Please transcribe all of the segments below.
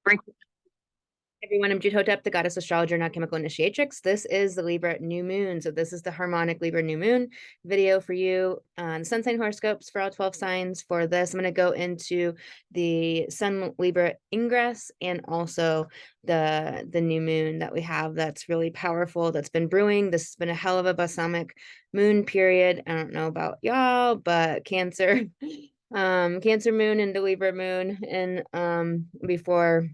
Everyone, I'm Hotep, the goddess astrologer, not chemical initiatrix. This is the Libra new moon. So this is the harmonic Libra new moon video for you on sun sign horoscopes for all 12 signs. For this, I'm going to go into the sun Libra ingress and also the new moon that we have that's really powerful, that's been brewing. This has been a hell of a balsamic moon period. I don't know about y'all, but Cancer, Cancer moon into Libra moon, and before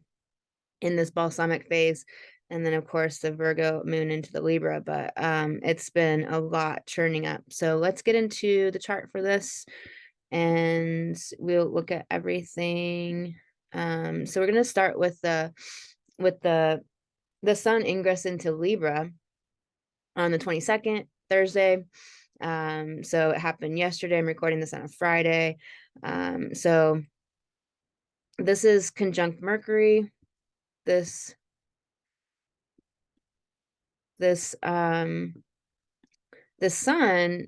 in this balsamic phase, and then of course the Virgo moon into the Libra, but it's been a lot churning up. So let's get into the chart for this and we'll look at everything. So we're going to start with the sun ingress into Libra on the 22nd, Thursday. So it happened yesterday. I'm recording this on a Friday. So this is conjunct Mercury. This the sun,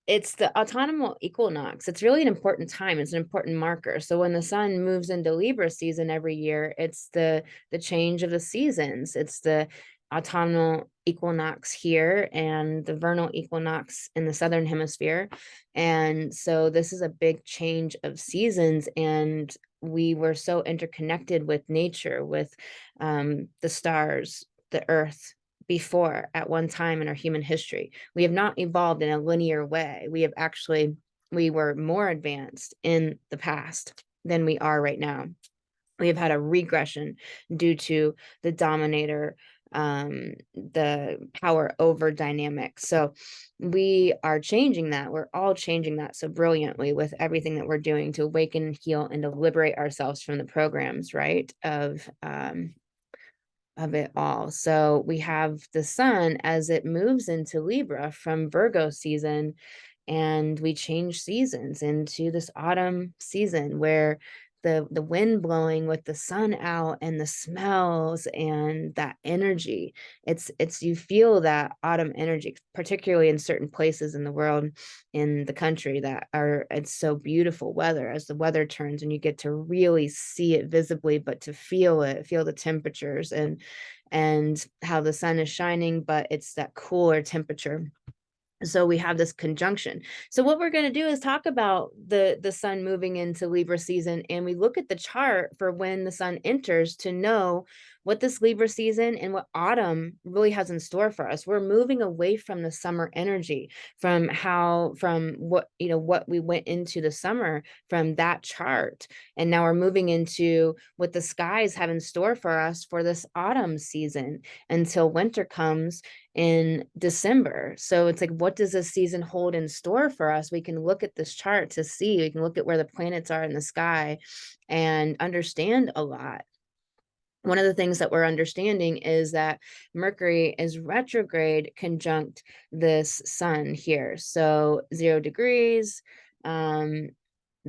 it's the autumnal equinox. It's really an important time. It's an important marker. So when the sun moves into Libra season every year, it's the change of the seasons. It's the autumnal equinox here and the vernal equinox in the southern hemisphere. And so this is a big change of seasons, and we were so interconnected with nature, with the stars, the earth, before at one time in our human history. We have not evolved in a linear way. We were more advanced in the past than we are right now. We have had a regression due to the dominator, the power over dynamic. So we are changing that. We're all changing that so brilliantly with everything that we're doing to awaken, heal, and to liberate ourselves from the programs, right, of it all. So we have the sun as it moves into Libra from Virgo season, and we change seasons into this autumn season where the wind blowing with the sun out and the smells and that energy, it's you feel that autumn energy, particularly in certain places in the world, in the country, that are, it's so beautiful weather as the weather turns and you get to really see it visibly, but to feel it, feel the temperatures and how the sun is shining, but it's that cooler temperature. So we have this conjunction. So what we're going to do is talk about the sun moving into Libra season, and we look at the chart for when the sun enters to know what this Libra season and what autumn really has in store for us. We're moving away from the summer energy, from what we went into the summer from that chart, and now we're moving into what the skies have in store for us for this autumn season until winter comes in December. So it's like, what does this season hold in store for us? We can look at this chart to see, we can look at where the planets are in the sky and understand a lot. One of the things that we're understanding is that Mercury is retrograde conjunct this sun here. So 0 degrees, the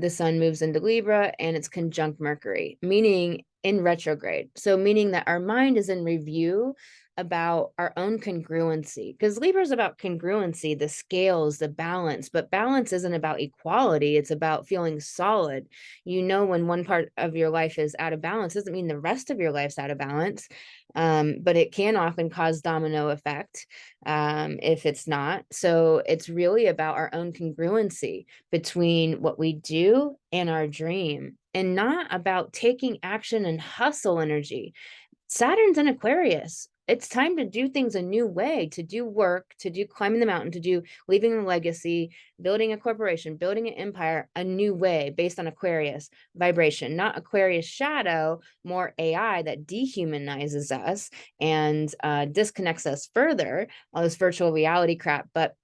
sun moves into Libra and it's conjunct Mercury, meaning in retrograde. So meaning that our mind is in review about our own congruency, because Libra is about congruency, the scales, the balance, but balance isn't about equality. It's about feeling solid. When one part of your life is out of balance, doesn't mean the rest of your life's out of balance. But it can often cause domino effect if it's not. So it's really about our own congruency between what we do and our dream, and not about taking action and hustle energy. Saturn's in Aquarius. It's time to do things a new way, to do work, to do climbing the mountain, to do leaving a legacy, building a corporation, building an empire a new way based on Aquarius vibration, not Aquarius shadow, more AI that dehumanizes us and disconnects us further, all this virtual reality crap, but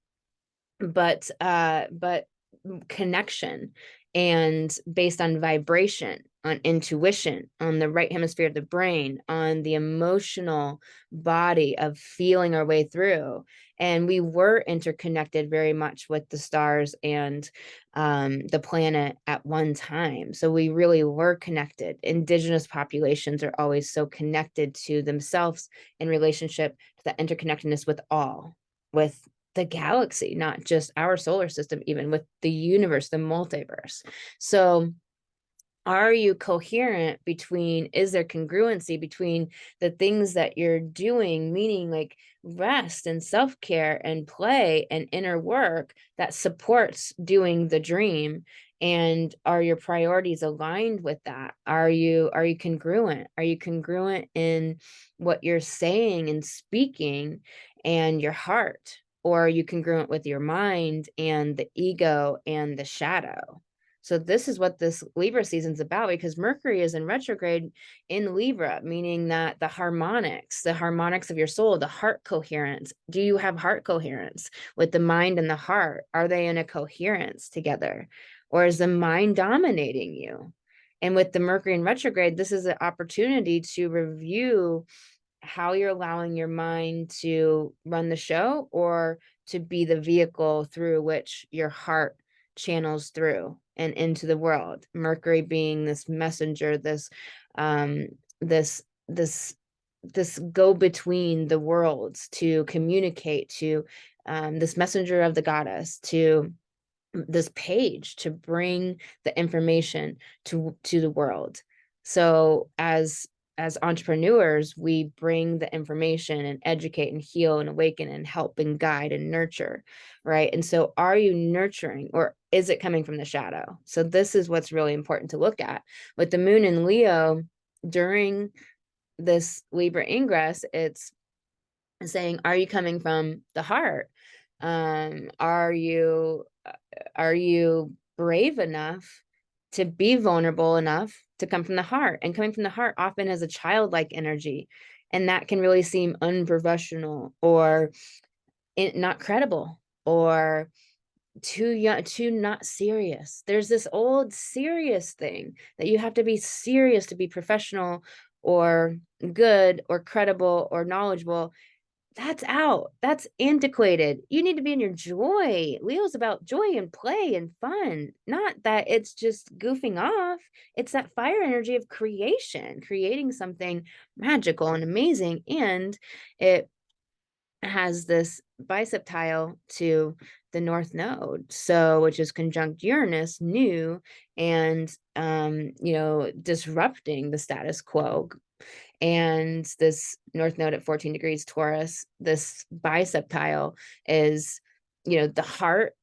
connection and based on vibration, on intuition, on the right hemisphere of the brain, on the emotional body of feeling our way through. And we were interconnected very much with the stars and the planet at one time. So we really were connected. Indigenous populations are always so connected to themselves in relationship to that interconnectedness with all, with the galaxy, not just our solar system, even with the universe, the multiverse. So Are you coherent between, is there congruency between the things that you're doing, meaning like rest and self-care and play and inner work that supports doing the dream? And are your priorities aligned with that? Are you congruent? Are you congruent in what you're saying and speaking and your heart? Or are you congruent with your mind and the ego and the shadow? So this is what this Libra season's about, because Mercury is in retrograde in Libra, meaning that the harmonics of your soul, the heart coherence. Do you have heart coherence with the mind and the heart? Are they in a coherence together? Or is the mind dominating you? And with the Mercury in retrograde, this is an opportunity to review how you're allowing your mind to run the show, or to be the vehicle through which your heart channels through and into the world. Mercury being this messenger, this this this this go between the worlds, to communicate, to this messenger of the goddess, to this page to bring the information to the world. So as entrepreneurs, we bring the information and educate and heal and awaken and help and guide and nurture, right? And so are you nurturing, or is it coming from the shadow? So this is what's really important to look at. With the moon in Leo during this Libra ingress, it's saying, are you coming from the heart? Are you brave enough to be vulnerable enough to come from the heart? And coming from the heart often has a childlike energy, and that can really seem unprofessional, or not credible, or too young, too not serious. There's this old serious thing that you have to be serious to be professional or good or credible or knowledgeable. That's out. That's antiquated. You need to be in your joy. Leo's about joy and play and fun, not that it's just goofing off. It's that fire energy of creation, creating something magical and amazing. And it has this biseptile to the North Node, so which is conjunct Uranus, new, and disrupting the status quo. And this North Node at 14 degrees Taurus, this biseptile is, the heart,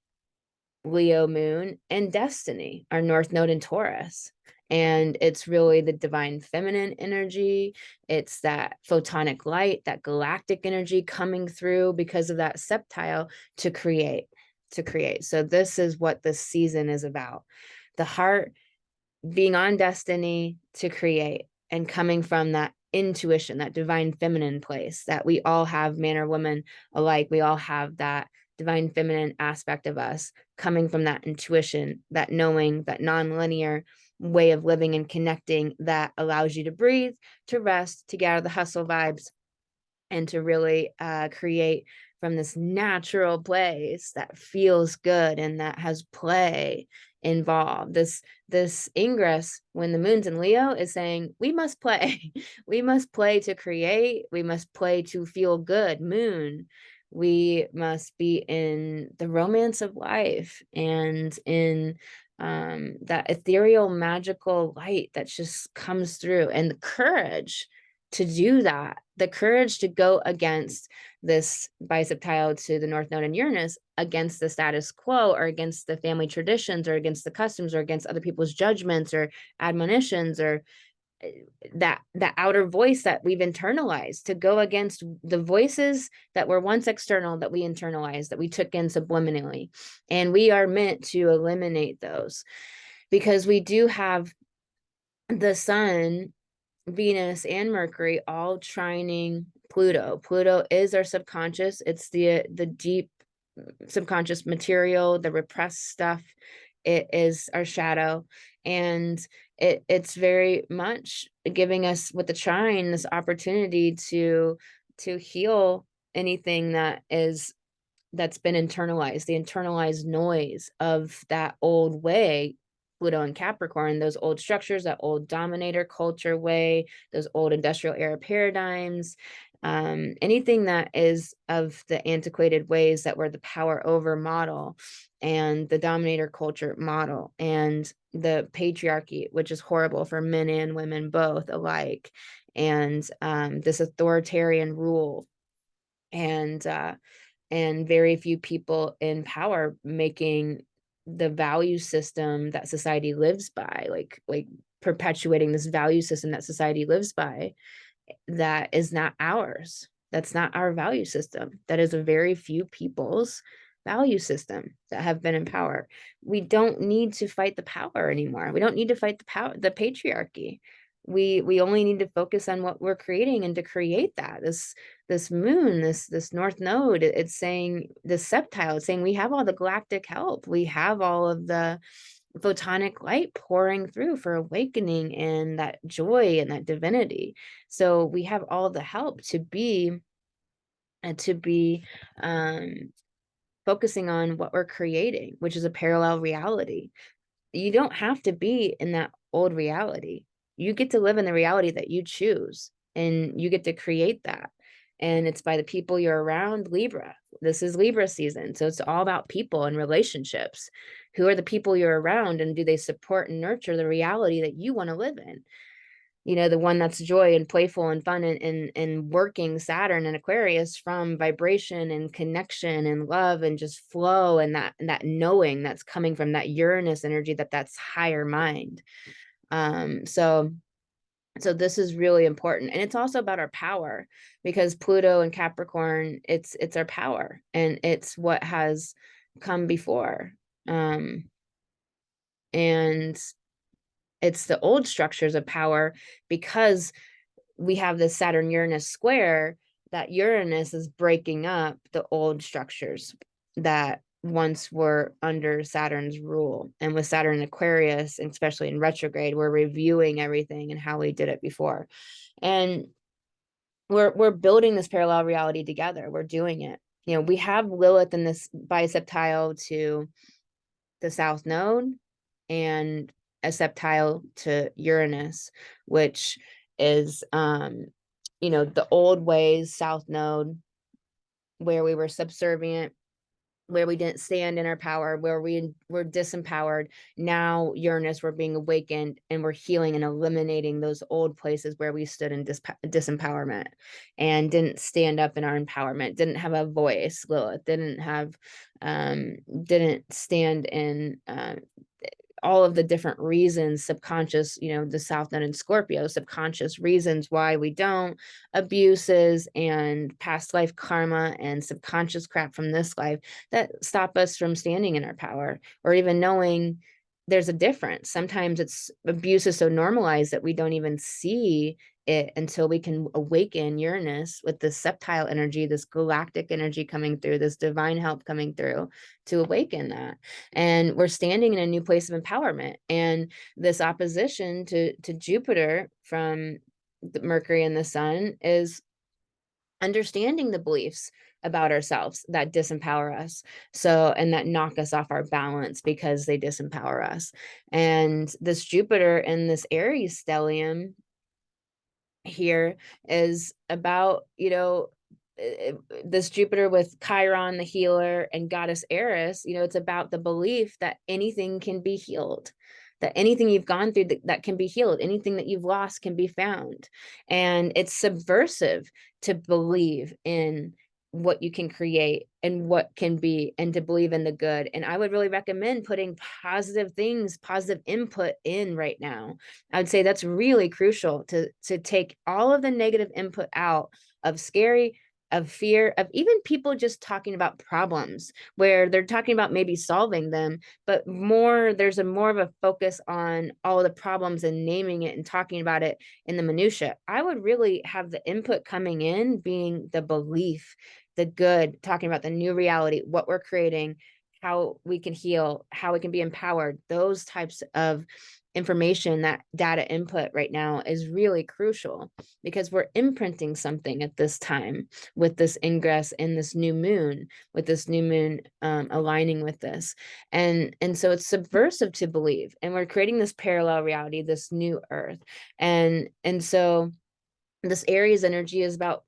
Leo moon, and destiny are North Node in Taurus. And it's really the divine feminine energy. It's that photonic light, that galactic energy coming through because of that septile to create. So this is what this season is about. The heart being on destiny to create, and coming from that intuition, that divine feminine place that we all have, man or woman alike. We all have that divine feminine aspect of us, coming from that intuition, that knowing, that non-linear way of living and connecting that allows you to breathe, to rest, to get out of the hustle vibes, and to really create from this natural place that feels good and that has play involved. This ingress, when the moon's in Leo, is saying we must play. We must play to create. We must play to feel good. Moon, we must be in the romance of life and in that ethereal magical light that just comes through, and the courage to do that, the courage to go against this biseptile to the North Node and Uranus, against the status quo, or against the family traditions, or against the customs, or against other people's judgments or admonitions, or that outer voice that we've internalized, to go against the voices that were once external, that we internalized, that we took in subliminally. And we are meant to eliminate those, because we do have the sun, Venus, and Mercury all trining Pluto. Pluto is our subconscious. It's the deep subconscious material, the repressed stuff. It is our shadow. And it's very much giving us, with the trine, this opportunity to heal anything that's been internalized, the internalized noise of that old way. Pluto and Capricorn, those old structures, that old dominator culture way, those old industrial era paradigms, anything that is of the antiquated ways that were the power over model and the dominator culture model and the patriarchy, which is horrible for men and women both alike, and this authoritarian rule, and very few people in power making the value system that society lives by, like perpetuating this value system that society lives by, that is not ours. That's not our value system. That is a very few people's value system that have been in power. We don't need to fight the power anymore. We don't need to fight the power, the patriarchy. We only need to focus on what we're creating, and to create that this moon, this north node, it's saying, the septile, it's saying we have all the galactic help. We have all of the photonic light pouring through for awakening and that joy and that divinity. So we have all the help to be um focusing on what we're creating, which is a parallel reality. You don't have to be in that old reality. You get to live in the reality that you choose, and you get to create that. And it's by the people you're around. Libra, this is Libra season. So it's all about people and relationships. Who are the people you're around, and do they support and nurture the reality that you want to live in? The one that's joy and playful and fun, and working Saturn and Aquarius from vibration and connection and love and just flow, and that knowing that's coming from that Uranus energy, that's higher mind. So this is really important, and it's also about our power, because Pluto and Capricorn, it's our power, and it's what has come before, and it's the old structures of power, because we have this Saturn Uranus square, that Uranus is breaking up the old structures that once were under Saturn's rule. And with Saturn in Aquarius, and especially in retrograde, we're reviewing everything and how we did it before. And we're building this parallel reality together. We're doing it. We have Lilith in this biseptile to the South Node, and a septile to Uranus, which is the old ways, South Node, where we were subservient, where we didn't stand in our power, where we were disempowered. Now Uranus, we're being awakened, and we're healing and eliminating those old places where we stood in disempowerment and didn't stand up in our empowerment, didn't have a voice. Lilith didn't stand in all of the different reasons, subconscious, the South Node and Scorpio, subconscious reasons why we don't, abuses and past life karma and subconscious crap from this life that stop us from standing in our power, or even knowing there's a difference. Sometimes it's abuse is so normalized that we don't even see it until we can awaken Uranus with this septile energy, this galactic energy coming through, this divine help coming through to awaken that. And we're standing in a new place of empowerment. And this opposition to Jupiter from the Mercury and the Sun is understanding the beliefs about ourselves that disempower us, and that knock us off our balance because they disempower us. And this Jupiter in this Aries stellium here is about, this Jupiter with Chiron, the healer, and goddess Eris, it's about the belief that anything can be healed, that anything you've gone through that can be healed, anything that you've lost can be found. And it's subversive to believe in what you can create and what can be, and to believe in the good. And I would really recommend putting positive things, positive input in right now. I would say that's really crucial, to take all of the negative input out of scary, of fear, of even people just talking about problems, where they're talking about maybe solving them, but there's more of a focus on all the problems and naming it and talking about it in the minutia. I would really have the input coming in being the belief, the good, talking about the new reality, what we're creating, how we can heal, how we can be empowered. Those types of information, that data input right now is really crucial, because we're imprinting something at this time with this ingress and this new moon, aligning with this. And so it's subversive to believe, and we're creating this parallel reality, this new earth. And so this Aries energy is about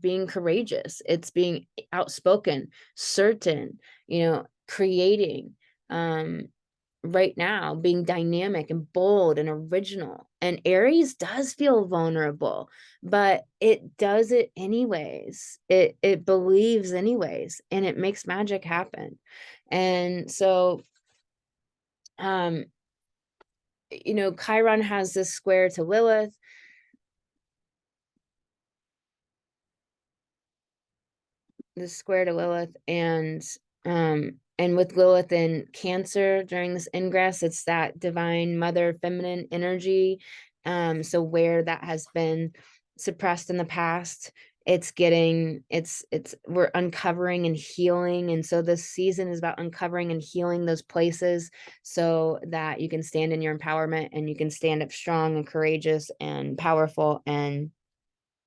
being courageous. It's being outspoken, certain, creating, right now, being dynamic and bold and original. And Aries does feel vulnerable, but it does it anyways. It believes anyways, and it makes magic happen. And so, um, Chiron has this square to Lilith. This square to Lilith, and with Lilith in Cancer during this ingress, it's that divine mother feminine energy. So where that has been suppressed in the past, we're uncovering and healing. And so this season is about uncovering and healing those places so that you can stand in your empowerment and you can stand up strong and courageous and powerful and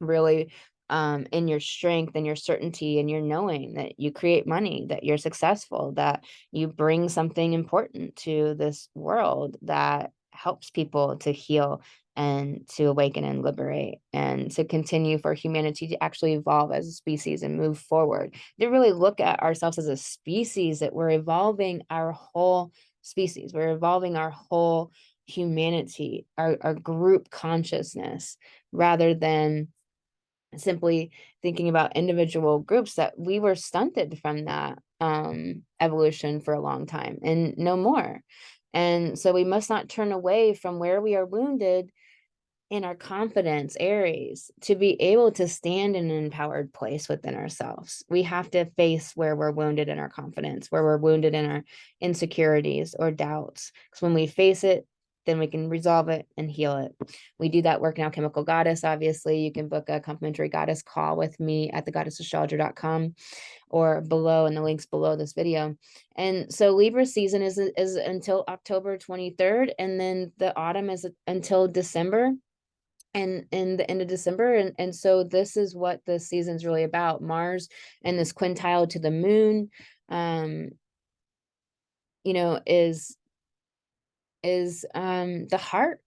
really, in your strength and your certainty and your knowing that you create money, that you're successful, that you bring something important to this world that helps people to heal and to awaken and liberate and to continue for humanity to actually evolve as a species and move forward. To really look at ourselves as a species, that we're evolving our whole species, we're evolving our whole humanity, our group consciousness, rather than simply thinking about individual groups, that we were stunted from that evolution for a long time and no more. And so we must not turn away from where we are wounded in our confidence, Aries, to be able to stand in an empowered place within ourselves. We have to face where we're wounded in our confidence, where we're wounded in our insecurities or doubts. Because when we face it, then we can resolve it and heal it. We do that work in Alchemical Goddess. Obviously, you can book a complimentary goddess call with me at thegoddessastrologer.com or below in the links below this video. And so Libra season is until October 23rd, and then the autumn is until December, and in the end of December. And so this is what the season's really about. Mars and this quintile to the moon, is the heart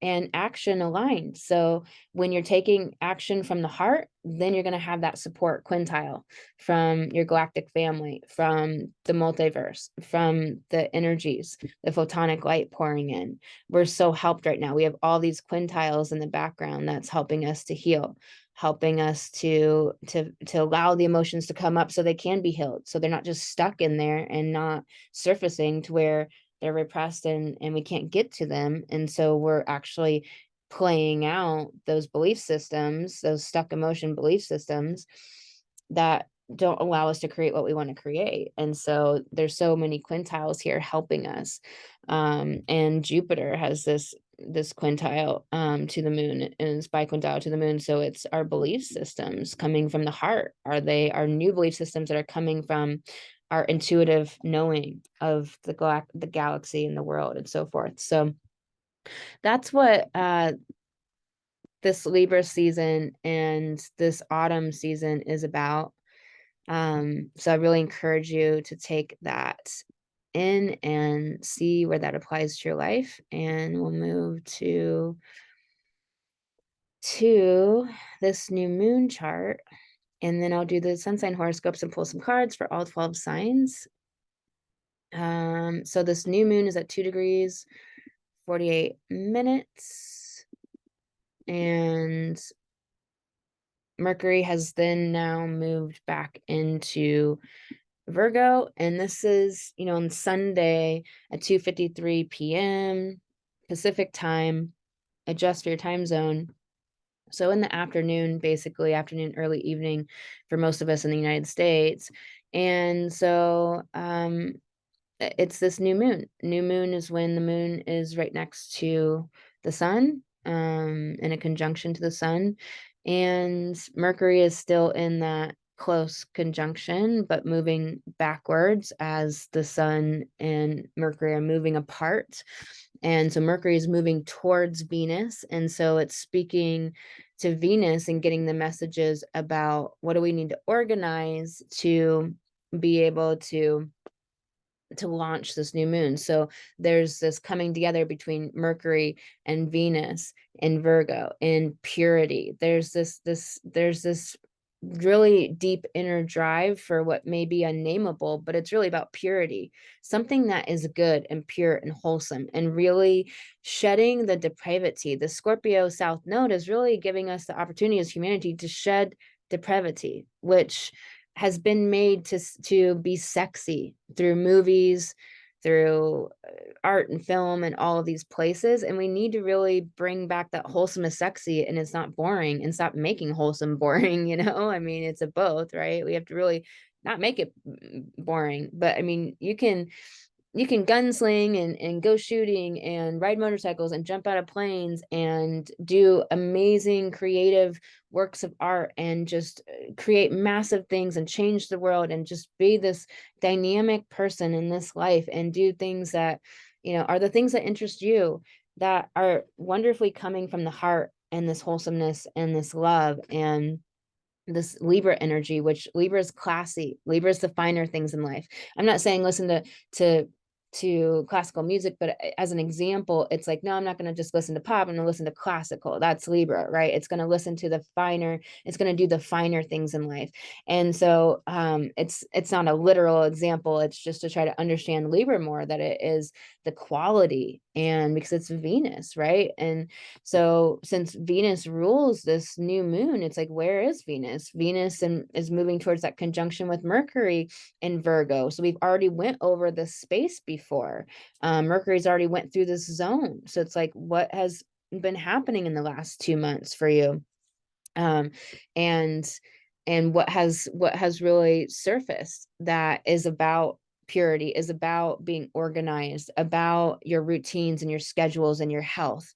and action aligned. So when you're taking action from the heart, then you're going to have that support quintile from your galactic family, from the multiverse, from the energies, the photonic light pouring in. We're so helped right now. We have all these quintiles in the background that's helping us to heal, helping us to allow the emotions to come up so they can be healed. So they're not just stuck in there and not surfacing to where they're repressed and we can't get to them. And so we're actually playing out those belief systems, those stuck emotion belief systems that don't allow us to create what we want to create. And so there's so many quintiles here helping us. And Jupiter has this quintile to the moon, and it's biquintile to the moon. So it's our belief systems coming from the heart. Are they our new belief systems that are coming from our intuitive knowing of the galaxy and the world and so forth? So that's what this Libra season and this autumn season is about. So I really encourage you to take that in and see where that applies to your life. And we'll move to this new moon chart. And then I'll do the sun sign horoscopes and pull some cards for all 12 signs. So this new moon is at 2 degrees, 48 minutes. And Mercury has then now moved back into Virgo. And this is, on Sunday at 2:53 p.m. Pacific time. Adjust your time zone. So in the afternoon, basically afternoon, early evening for most of us in the United States. And so it's this new moon. New moon is when the moon is right next to the sun, in a conjunction to the sun. And Mercury is still in that close conjunction, but moving backwards as the sun and Mercury are moving apart. And so Mercury is moving towards Venus. And so it's speaking to Venus and getting the messages about what do we need to organize to be able to to launch this new moon. So there's this coming together between Mercury and Venus in Virgo in purity. There's this really deep inner drive for what may be unnameable, but it's really about purity, something that is good and pure and wholesome, and really shedding the depravity. The Scorpio South Node is really giving us the opportunity as humanity to shed depravity, which has been made to be sexy through movies, through art and film and all of these places. And we need to really bring back that wholesome is sexy and it's not boring, and stop making wholesome boring, I mean, it's a both, right? We have to really not make it boring. But I mean, you can gunsling and go shooting and ride motorcycles and jump out of planes and do amazing creative works of art and just create massive things and change the world and just be this dynamic person in this life and do things that, are the things that interest you, that are wonderfully coming from the heart, and this wholesomeness and this love and this Libra energy, which Libra is classy. Libra is the finer things in life. I'm not saying listen to classical music, but as an example, it's like, no, I'm not going to just listen to pop. I'm going to listen to classical. That's Libra, right? It's going to listen to the finer. It's going to do the finer things in life. And so it's not a literal example. It's just to try to understand Libra more, that it is the quality, and because it's Venus, right? And so since Venus rules this new moon, it's like, where is Venus? Venus is moving towards that conjunction with Mercury in Virgo. So we've already went over this space before. Mercury's already went through this zone. So it's like, what has been happening in the last 2 months for you? Um, and what has really surfaced that is about purity, is about being organized, about your routines and your schedules and your health.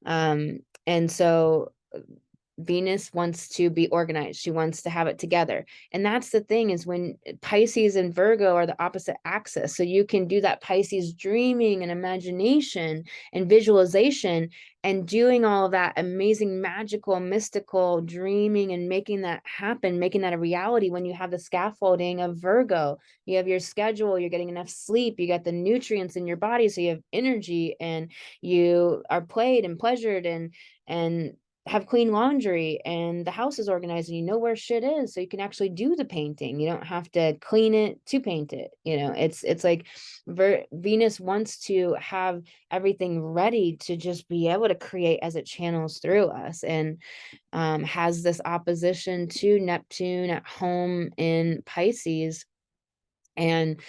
And so Venus wants to be organized. She wants to have it together. And that's the thing, is when Pisces and Virgo are the opposite axis. So you can do that Pisces dreaming and imagination and visualization and doing all of that amazing, magical, mystical dreaming and making that happen, making that a reality when you have the scaffolding of Virgo. You have your schedule, you're getting enough sleep, you got the nutrients in your body, so you have energy and you are played and pleasured and have clean laundry and the house is organized and you know where shit is, so you can actually do the painting. You don't have to clean it to paint it. It's like Venus wants to have everything ready to just be able to create as it channels through us, and has this opposition to Neptune at home in Pisces. And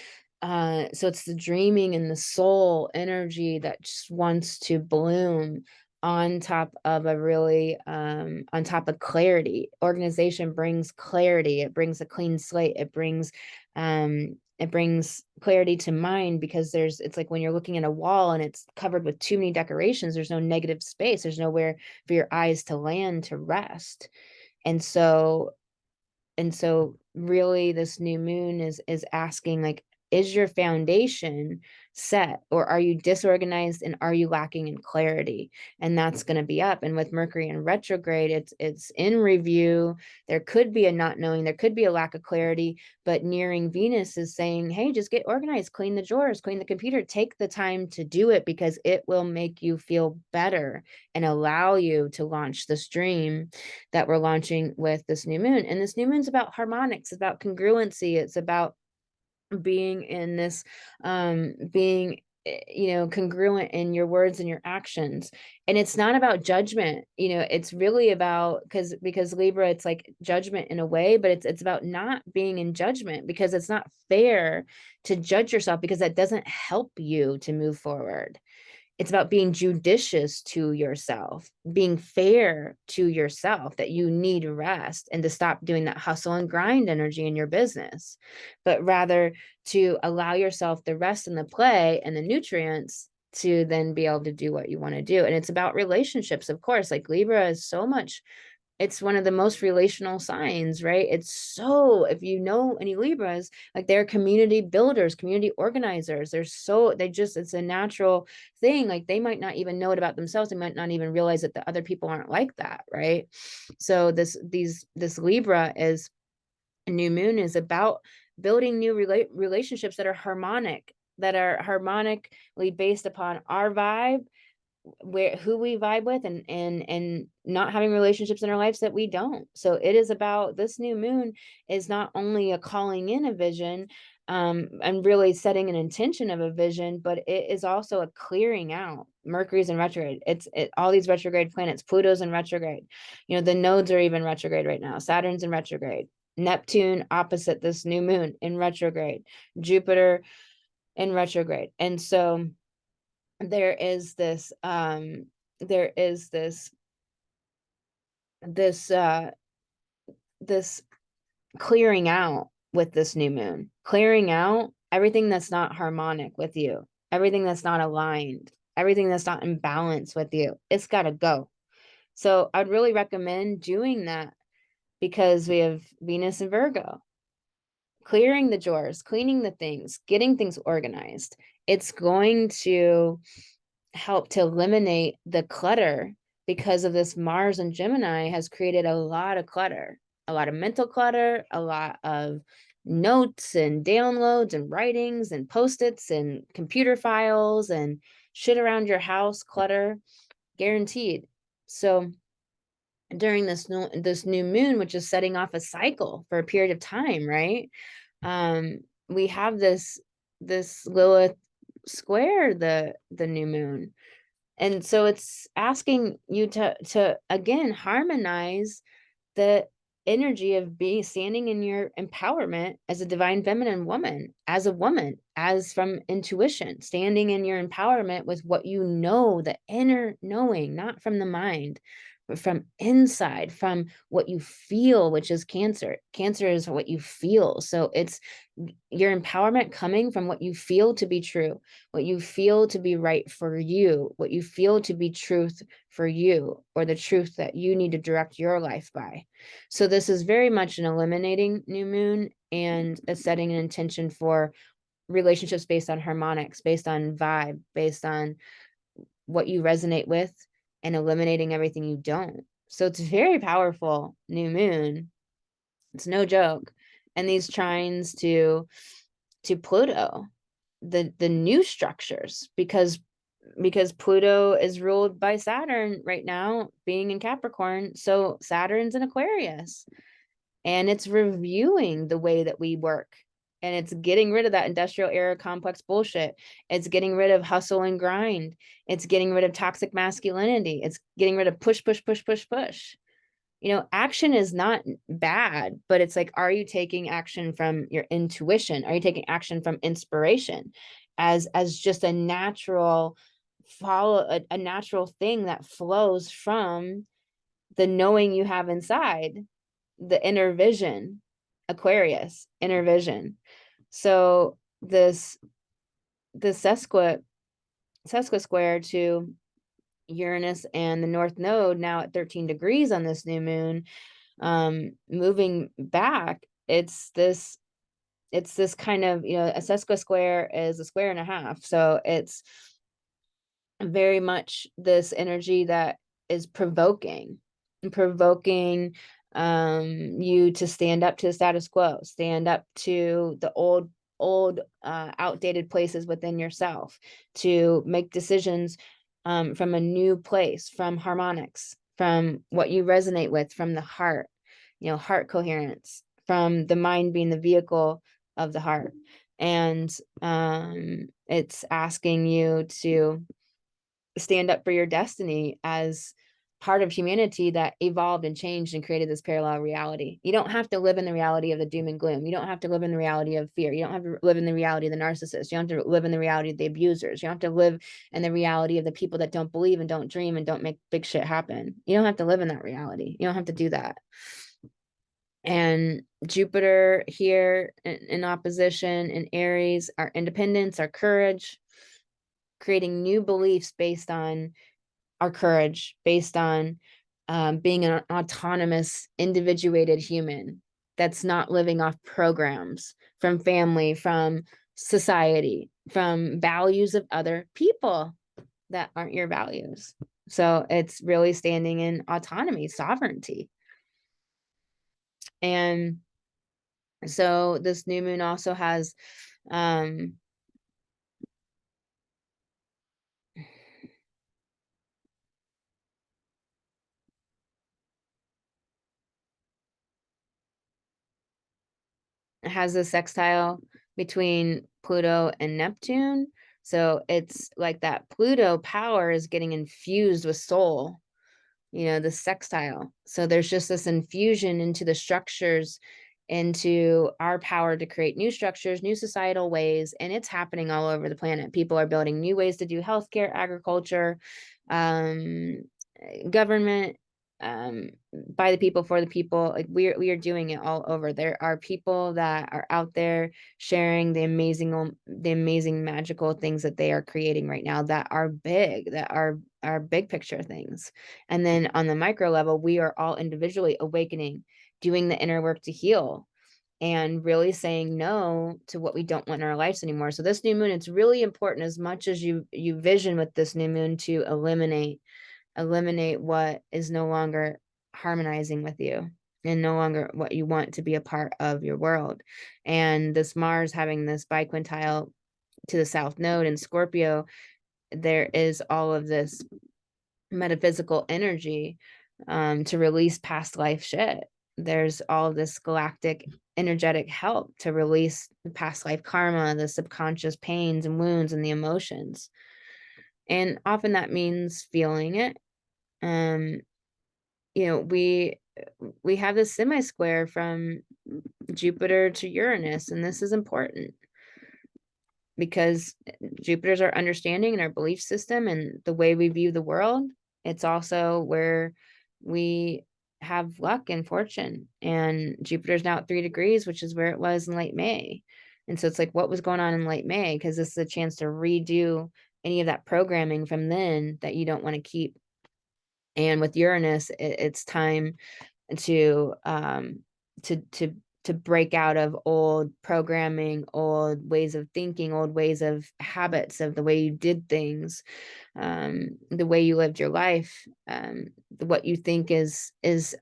so it's the dreaming and the soul energy that just wants to bloom on top of on top of clarity. Organization brings clarity. It brings a clean slate. It brings clarity to mind, because it's like when you're looking at a wall and it's covered with too many decorations, there's no negative space. There's nowhere for your eyes to land, to rest. And so really this new moon is asking, like, is your foundation set, or are you disorganized, and are you lacking in clarity? And that's going to be up. And with Mercury in retrograde, it's in review. There could be a not knowing, there could be a lack of clarity, but nearing Venus is saying, hey, just get organized, clean the drawers, clean the computer, take the time to do it, because it will make you feel better and allow you to launch this dream that we're launching with this new moon. And this new moon's about harmonics, it's about congruency, it's about being in this being congruent in your words and your actions. And it's not about judgment. It's really about, because Libra, it's like judgment in a way, but it's about not being in judgment, because it's not fair to judge yourself, because that doesn't help you to move forward. It's about being judicious to yourself, being fair to yourself, that you need rest, and to stop doing that hustle and grind energy in your business, but rather to allow yourself the rest and the play and the nutrients to then be able to do what you want to do. And it's about relationships, of course. Like Libra is so much, it's one of the most relational signs, right? If you know any Libras, like, they're community builders, community organizers. It's a natural thing. Like, they might not even know it about themselves. They might not even realize that the other people aren't like that, right? So this Libra new moon is about building new relationships that are harmonic, that are harmonically based upon our vibe, who we vibe with, and not having relationships in our lives that we don't. So it is about, this new moon is not only a calling in a vision, and really setting an intention of a vision, but it is also a clearing out. Mercury's in retrograde. All these retrograde planets. Pluto's in retrograde. You know, the nodes are even retrograde right now. Saturn's in retrograde. Neptune opposite this new moon in retrograde. Jupiter in retrograde. And so there is this this this clearing out with this new moon, clearing out everything that's not harmonic with you, everything that's not aligned, everything that's not in balance with you. It's got to go. So I'd really recommend doing that, because we have Venus and Virgo, clearing the drawers, cleaning the things, getting things organized. It's going to help to eliminate the clutter, because of this Mars and Gemini has created a lot of clutter, a lot of mental clutter, a lot of notes and downloads and writings and post-its and computer files and shit around your house, clutter, guaranteed. So during this new moon, which is setting off a cycle for a period of time, right? We have this Lilith square the new moon. And so it's asking you to again harmonize the energy of being standing in your empowerment as a divine feminine woman, as a woman, as from intuition, standing in your empowerment with what you know, the inner knowing, not from the mind, but from inside, from what you feel, which is Cancer. Cancer is what you feel. So it's your empowerment coming from what you feel to be true, what you feel to be right for you, what you feel to be truth for you, or the truth that you need to direct your life by. So this is very much an eliminating new moon, and a setting an intention for relationships based on harmonics, based on vibe, based on what you resonate with, and eliminating everything you don't. So it's very powerful new moon. It's no joke. And these trines to Pluto, the new structures, because Pluto is ruled by Saturn right now, being in Capricorn. So Saturn's in Aquarius, and it's reviewing the way that we work. And it's getting rid of that industrial era complex bullshit. It's getting rid of hustle and grind. It's getting rid of toxic masculinity. It's getting rid of push, push, push, push, push. You know, action is not bad, but it's like, are you taking action from your intuition? Are you taking action from inspiration as just a natural a natural thing that flows from the knowing you have inside, the inner vision, Aquarius, inner vision. So this sesqui square to Uranus and the North Node, now at 13 degrees on this new moon, moving back, it's this kind of, you know, a sesqui square is a square and a half. So it's very much this energy that is provoking you to stand up to the status quo, stand up to the old outdated places within yourself, to make decisions from a new place, from harmonics, from what you resonate with, from the heart, you know, heart coherence, from the mind being the vehicle of the heart. And it's asking you to stand up for your destiny as part of humanity that evolved and changed and created this parallel reality. You don't have to live in the reality of the doom and gloom. You don't have to live in the reality of fear. You don't have to live in the reality of the narcissist. You don't have to live in the reality of the abusers. You don't have to live in the reality of the people that don't believe and don't dream and don't make big shit happen. You don't have to live in that reality. You don't have to do that. And Jupiter here in opposition in Aries, our independence, our courage, creating new beliefs based on our courage, based on being an autonomous, individuated human that's not living off programs from family, from society, from values of other people that aren't your values. So it's really standing in autonomy, sovereignty. And so this new moon also has has a sextile between Pluto and Neptune. So it's like that Pluto power is getting infused with soul, the sextile. So there's just this infusion into the structures, into our power to create new structures, new societal ways, and it's happening all over the planet. People are building new ways to do healthcare, agriculture, um, government, by the people, for the people. Like we are doing it all over. There are people that are out there sharing the amazing magical things that they are creating right now that are big, that are big picture things. And then on the micro level, we are all individually awakening, doing the inner work to heal, and really saying no to what we don't want in our lives anymore. So this new moon, it's really important, as much as you vision with this new moon, to eliminate what is no longer harmonizing with you and no longer what you want to be a part of your world. And this Mars having this biquintile to the South Node in Scorpio, there is all of this metaphysical energy, to release past life shit. There's all of this galactic energetic help to release the past life karma, the subconscious pains and wounds and the emotions. And often that means feeling it. um we have this semi-square from Jupiter to Uranus, and this is important because Jupiter's our understanding and our belief system and the way we view the world. It's also where we have luck and fortune. And Jupiter's now at 3 degrees, which is where it was in late May. And so it's like, what was going on in late May? Because this is a chance to redo any of that programming from then that you don't want to keep. And with Uranus, it's time to to break out of old programming, old ways of thinking, old ways of habits of the way you did things, the way you lived your life, what you think is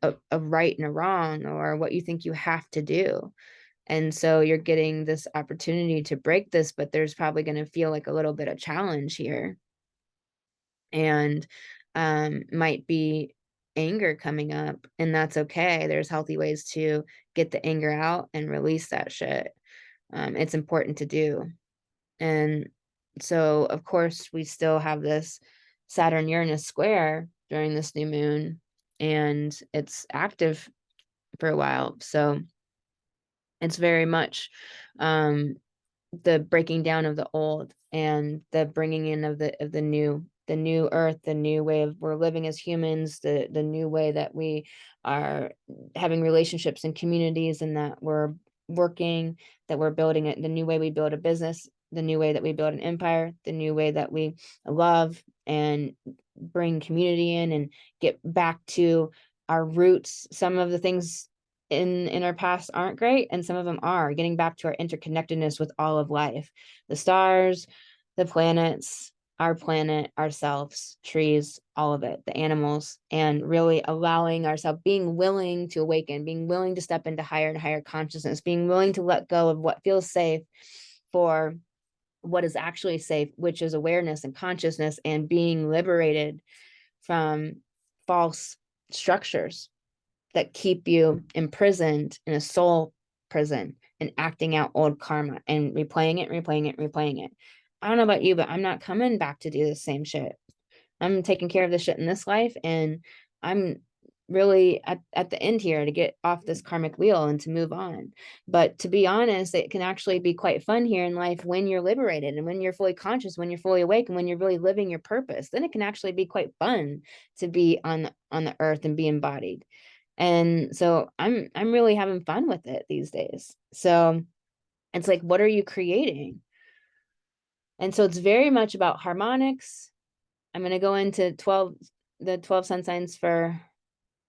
a right and a wrong, or what you think you have to do. And so you're getting this opportunity to break this, but there's probably going to feel like a little bit of challenge here, and might be anger coming up, and that's okay. There's healthy ways to get the anger out and release that shit. It's important to do. And so of course we still have this Saturn Uranus square during this new moon, and it's active for a while. So it's very much the breaking down of the old and the bringing in of the new earth, the new way of we're living as humans, the new way that we are having relationships and communities, and that we're working, that we're building it, the new way we build a business, the new way that we build an empire, the new way that we love and bring community in and get back to our roots. Some of the things in our past aren't great, and some of them are. Getting back to our interconnectedness with all of life, the stars, the planets, our planet, ourselves, trees, all of it, the animals, and really allowing ourselves, being willing to awaken, being willing to step into higher and higher consciousness, being willing to let go of what feels safe for what is actually safe, which is awareness and consciousness, and being liberated from false structures that keep you imprisoned in a soul prison and acting out old karma and replaying it. I don't know about you, but I'm not coming back to do the same shit. I'm taking care of this shit in this life, and I'm really at the end here to get off this karmic wheel and to move on. But to be honest, it can actually be quite fun here in life when you're liberated and when you're fully conscious, when you're fully awake, and when you're really living your purpose. Then it can actually be quite fun to be on the earth and be embodied. And so I'm really having fun with it these days. So it's like, what are you creating? And so it's very much about harmonics. I'm going to go into the 12 sun signs for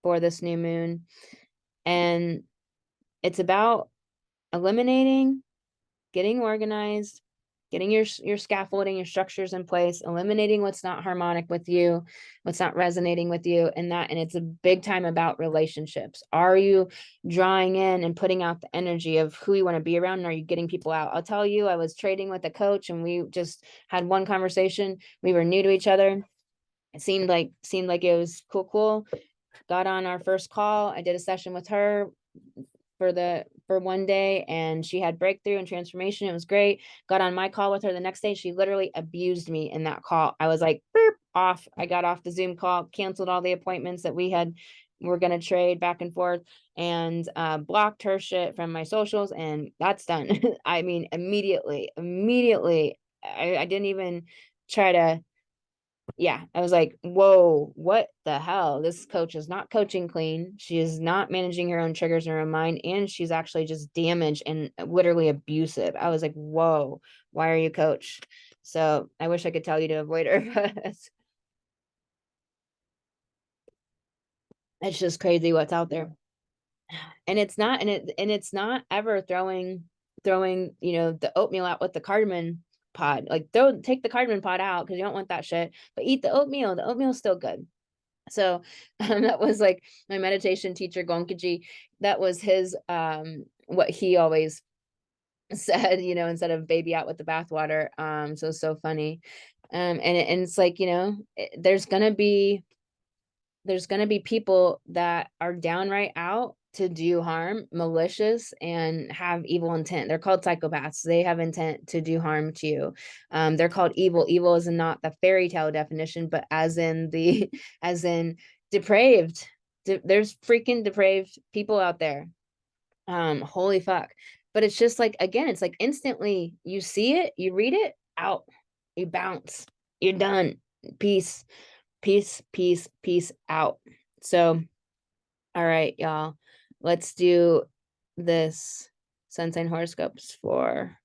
this new moon. And it's about eliminating, getting organized, getting your scaffolding, your structures in place, eliminating what's not harmonic with you, what's not resonating with you, and it's a big time about relationships. Are you drawing in and putting out the energy of who you want to be around, and are you getting people out? I'll tell you, I was trading with a coach, and we just had one conversation. We were new to each other. It seemed like it was cool. Got on our first call. I did a session with her for for one day and she had breakthrough and transformation. It was great. Got on my call with her the next day. She literally abused me in that call. I was like, boop, off. I got off the Zoom call, canceled all the appointments that we're going to trade back and forth, and blocked her shit from my socials. And that's done. I mean, immediately, I didn't even try to, yeah, I was like, whoa, what the hell? This coach is not coaching clean. She is not managing her own triggers in her own mind. And she's actually just damaged and literally abusive. I was like, whoa, why are you coach? So I wish I could tell you to avoid her, but it's just crazy what's out there. And it's not, and it's not ever throwing, the oatmeal out with the cardamom pod. Like take the cardamom pod out because you don't want that shit, but eat the oatmeal. The oatmeal's still good. So that was like my meditation teacher, Gonkaji. That was his what he always said, instead of baby out with the bathwater. So funny. And it's like, there's gonna be people that are downright out to do harm, malicious, and have evil intent. They're called psychopaths. They have intent to do harm to you. They're called evil. Evil is not the fairy tale definition, but as in the as in depraved. There's freaking depraved people out there. Holy fuck. But it's just like, again, it's like instantly you see it, you read it, out, you bounce, you're done. Peace, peace, peace, peace out. So, all right, y'all, let's do this sun sign horoscopes for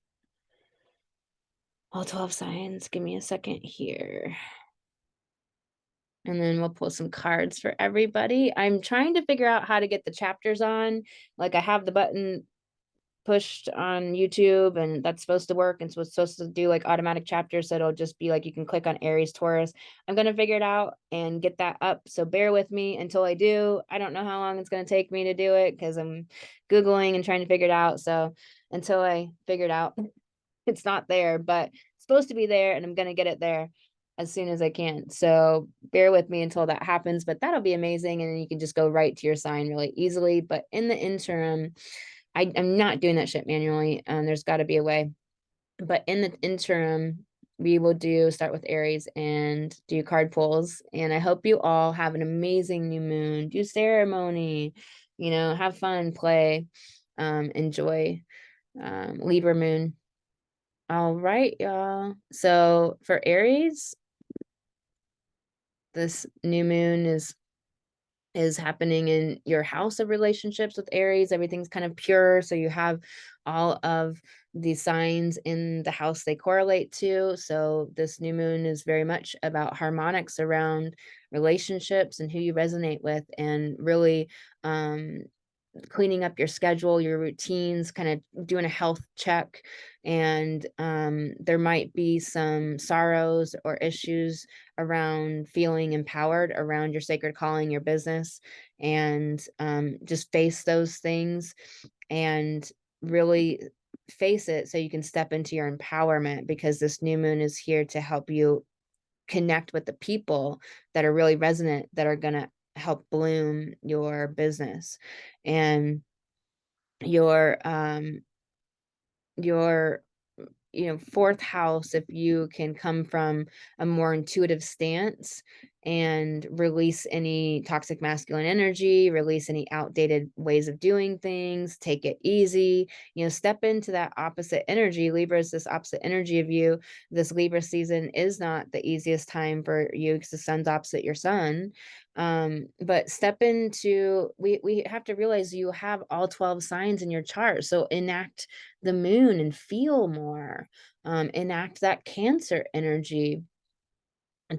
all 12 signs. Give me a second here. And then we'll pull some cards for everybody. I'm trying to figure out how to get the chapters on. Like, I have the button pushed on YouTube, and that's supposed to work, and so it's supposed to do like automatic chapters, so it'll just be like you can click on Aries, Taurus. I'm gonna figure it out and get that up, so bear with me until I do. I don't know how long it's gonna take me to do it because I'm Googling and trying to figure it out. So until I figure it out, it's not there, but it's supposed to be there, and I'm gonna get it there as soon as I can. So bear with me until that happens, but that'll be amazing, and then you can just go right to your sign really easily. But in the interim, I'm not doing that shit manually. There's got to be a way. But in the interim, we will start with Aries and do card pulls. And I hope you all have an amazing new moon. Do ceremony, have fun, play, enjoy. Libra moon. All right, y'all. So for Aries, this new moon is happening in your house of relationships with Aries. Everything's kind of pure. So you have all of the signs in the house they correlate to. So this new moon is very much about harmonics around relationships and who you resonate with, and really cleaning up your schedule, your routines, kind of doing a health check. And there might be some sorrows or issues around feeling empowered around your sacred calling, your business, and just face those things and really face it so you can step into your empowerment, because this new moon is here to help you connect with the people that are really resonant, that are going to help bloom your business. And your your fourth house, if you can come from a more intuitive stance and release any toxic masculine energy, release any outdated ways of doing things, take it easy, step into that opposite energy. Libra is this opposite energy of you. This Libra season is not the easiest time for you because the sun's opposite your sun. But step into, we have to realize you have all 12 signs in your chart. So enact the moon and feel more. Enact that Cancer energy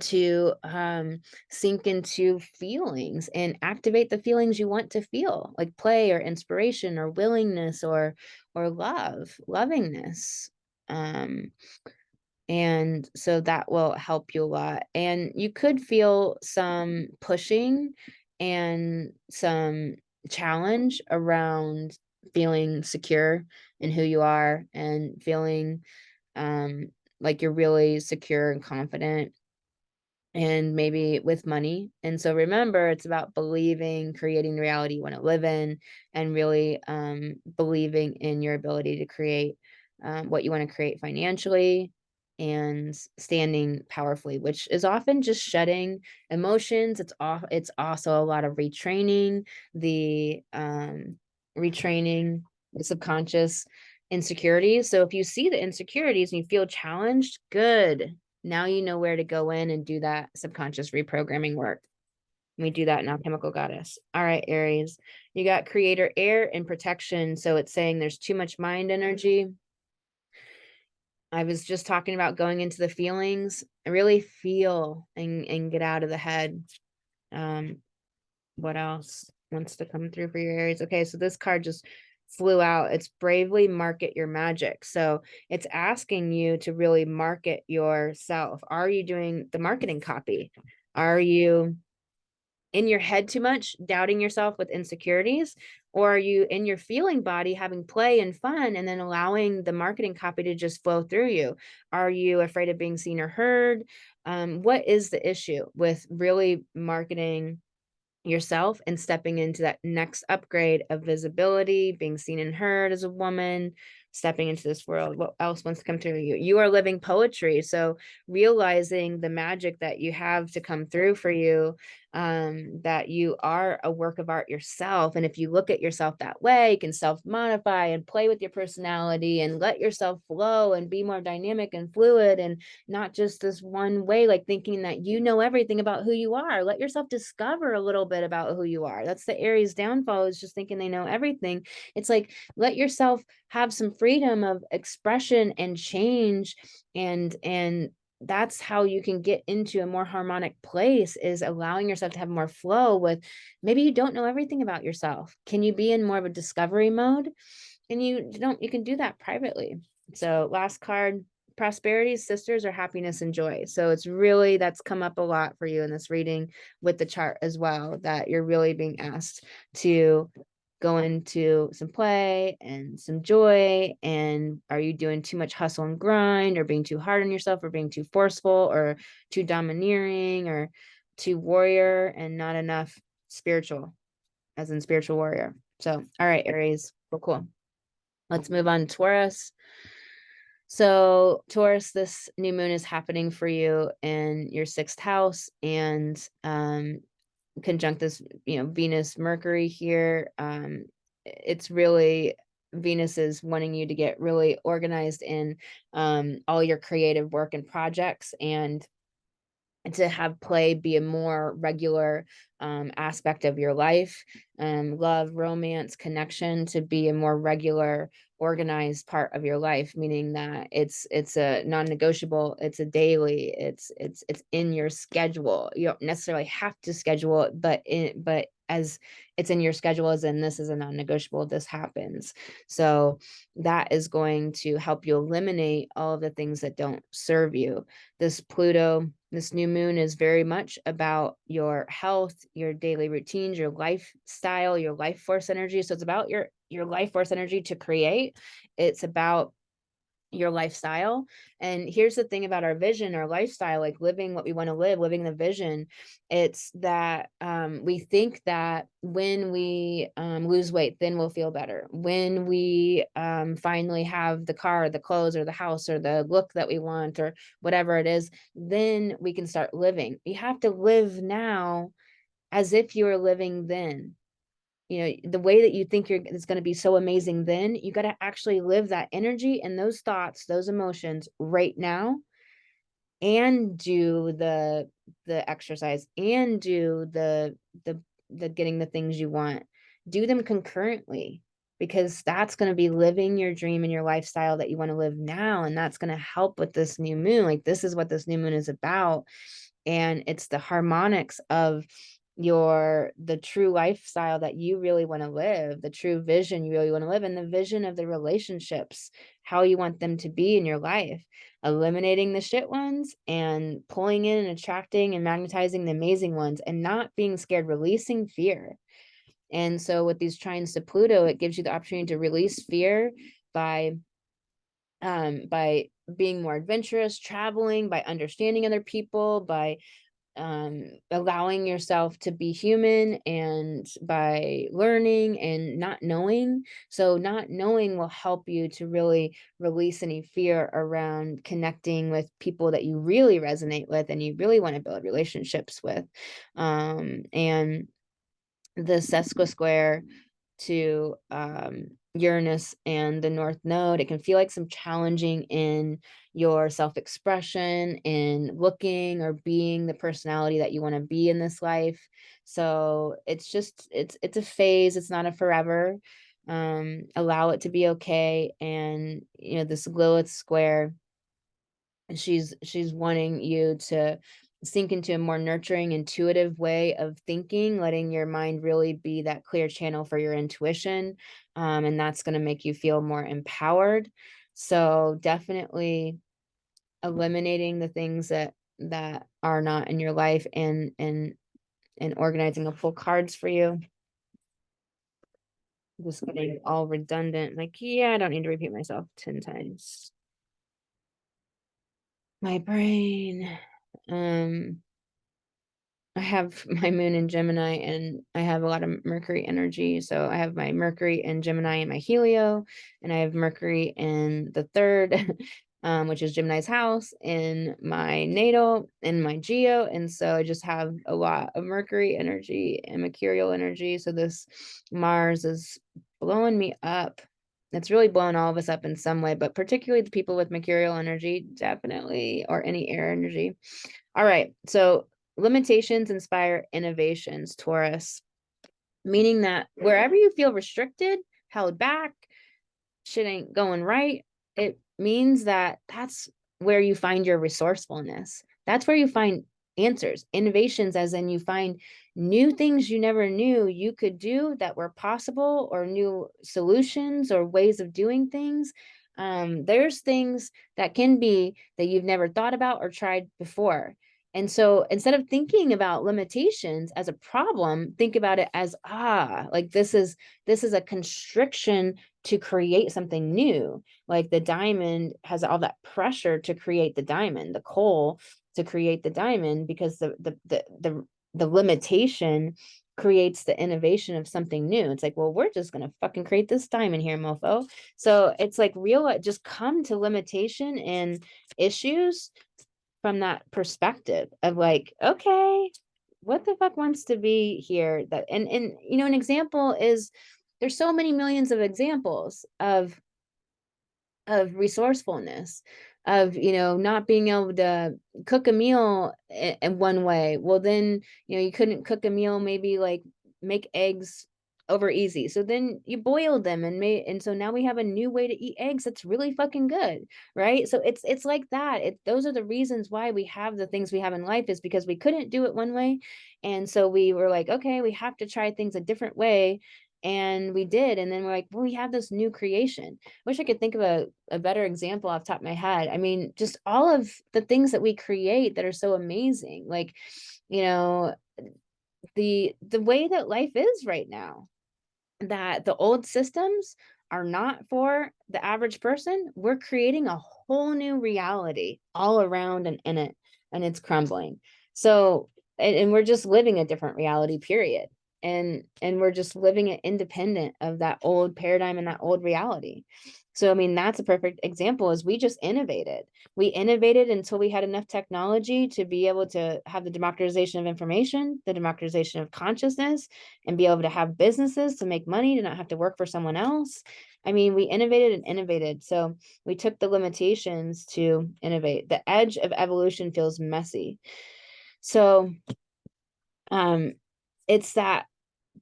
to sink into feelings and activate the feelings you want to feel, like play or inspiration or willingness or lovingness. And so that will help you a lot. And you could feel some pushing and some challenge around feeling secure in who you are and feeling like you're really secure and confident and maybe with money. And so remember, it's about believing, creating the reality you want to live in, and really believing in your ability to create what you want to create financially, and standing powerfully, which is often just shedding emotions. It's also a lot of the retraining the subconscious insecurities. So if you see the insecurities and you feel challenged, good. Now you know where to go in and do that subconscious reprogramming work. We do that in Alchemical Goddess. All right, Aries, you got creator air and protection. So it's saying there's too much mind energy. I was just talking about going into the feelings. I really feel and get out of the head. What else wants to come through for your Aries? Okay, so this card just flew out. It's bravely market your magic. So it's asking you to really market yourself. Are you doing the marketing copy? Are you in your head too much, doubting yourself with insecurities? Or are you in your feeling body having play and fun, and then allowing the marketing copy to just flow through you? Are you afraid of being seen or heard? What is the issue with really marketing yourself and stepping into that next upgrade of visibility, being seen and heard as a woman, stepping into this world? What else wants to come through you? You are living poetry. So realizing the magic that you have to come through for you, that you are a work of art yourself. And if you look at yourself that way, you can self-modify and play with your personality and let yourself flow and be more dynamic and fluid, and not just this one way, like thinking that you know everything about who you are. Let yourself discover a little bit about who you are. That's the Aries downfall, is just thinking they know everything. It's like, let yourself have some freedom of expression and change, and that's how you can get into a more harmonic place, is allowing yourself to have more flow with, maybe you don't know everything about yourself. Can you be in more of a discovery mode? And you can do that privately. So last card, prosperity, sisters, or happiness and joy. So it's really, that's come up a lot for you in this reading with the chart as well, that you're really being asked to go into some play and some joy. And are you doing too much hustle and grind, or being too hard on yourself, or being too forceful, or too domineering, or too warrior, and not enough spiritual, as in spiritual warrior? So, all right, Aries, cool. Let's move on to Taurus. So Taurus, this new moon is happening for you in your 6th house, and conjunct this, Venus, Mercury here. It's really, Venus is wanting you to get really organized in all your creative work and projects, and to have play be a more regular aspect of your life, love, romance, connection to be a more regular, organized part of your life, meaning that it's a non-negotiable, it's a daily, it's in your schedule. You don't necessarily have to schedule it, but as it's in your schedule, as in, this is a non-negotiable, this happens. So that is going to help you eliminate all of the things that don't serve you. This new moon is very much about your health, your daily routines, your lifestyle, your life force energy. So it's about your life force energy to create. It's about your lifestyle. And here's the thing about our vision, our lifestyle, like living what we want to live, living the vision. It's that we think that when we lose weight, then we'll feel better. When we finally have the car, the clothes, or the house, or the look that we want, or whatever it is, then we can start living. You have to live now as if you were living then. The way that you think it's going to be so amazing, then you got to actually live that energy and those thoughts, those emotions right now, and do the exercise, and do the getting the things you want. Do them concurrently, because that's going to be living your dream and your lifestyle that you want to live now, and that's going to help with this new moon. Like, this is what this new moon is about, and it's the harmonics of the true lifestyle that you really want to live, the true vision you really want to live, and the vision of the relationships, how you want them to be in your life, eliminating the shit ones and pulling in and attracting and magnetizing the amazing ones, and not being scared, releasing fear. And so with these trines to Pluto, it gives you the opportunity to release fear by being more adventurous, traveling, by understanding other people, by allowing yourself to be human, and by learning and not knowing. So not knowing will help you to really release any fear around connecting with people that you really resonate with and you really want to build relationships with. And the sesquisquare to Uranus and the North Node, it can feel like some challenging in your self-expression, in looking or being the personality that you want to be in this life. So it's just, it's a phase, it's not a forever. Allow it to be okay. And this Lilith square, she's wanting you to sink into a more nurturing, intuitive way of thinking, letting your mind really be that clear channel for your intuition. And that's going to make you feel more empowered. So definitely eliminating the things that are not in your life, and organizing a full cards for you. Just getting all redundant. Like, yeah, I don't need to repeat myself 10 times. My brain. I have my moon in Gemini, and I have a lot of Mercury energy. So I have my Mercury in Gemini in my Helio, and I have Mercury in the third, which is Gemini's house, in my natal, in my Geo. And so I just have a lot of Mercury energy and Mercurial energy. So this Mars is blowing me up. It's really blown all of us up in some way, but particularly the people with Mercurial energy, definitely, or any air energy. All right. So limitations inspire innovations, Taurus, meaning that wherever you feel restricted, held back, shit ain't going right, it means that that's where you find your resourcefulness. That's where you find answers, innovations, as in you find new things you never knew you could do that were possible, or new solutions or ways of doing things. There's things that can be that you've never thought about or tried before. And so instead of thinking about limitations as a problem, think about it as, like this is a constriction to create something new. Like the diamond has all that pressure to create the diamond, the coal to create the diamond, because the limitation creates the innovation of something new. It's like, well, we're just gonna fucking create this diamond here, mofo. So it's like just come to limitation and issues from that perspective of like, okay, what the fuck wants to be here? That and an example is, there's so many millions of examples of resourcefulness, of not being able to cook a meal in one way. Well, then you couldn't cook a meal, maybe like make eggs over easy, so then you boiled them and so now we have a new way to eat eggs that's really fucking good, right? So it's like that. Those are the reasons why we have the things we have in life, is because we couldn't do it one way, and so we were like, okay, we have to try things a different way, and we did, and then we're like, well, we have this new creation. Wish I could think of a better example off the top of my head. I mean, just all of the things that we create that are so amazing, like the way that life is right now, that the old systems are not for the average person. We're creating a whole new reality all around and in it, and it's crumbling. So, and we're just living a different reality, period. And we're just living it independent of that old paradigm and that old reality. So, I mean, that's a perfect example, is we just innovated. We innovated until we had enough technology to be able to have the democratization of information, the democratization of consciousness, and be able to have businesses to make money, to not have to work for someone else. I mean, we innovated and innovated. So we took the limitations to innovate. The edge of evolution feels messy. So it's that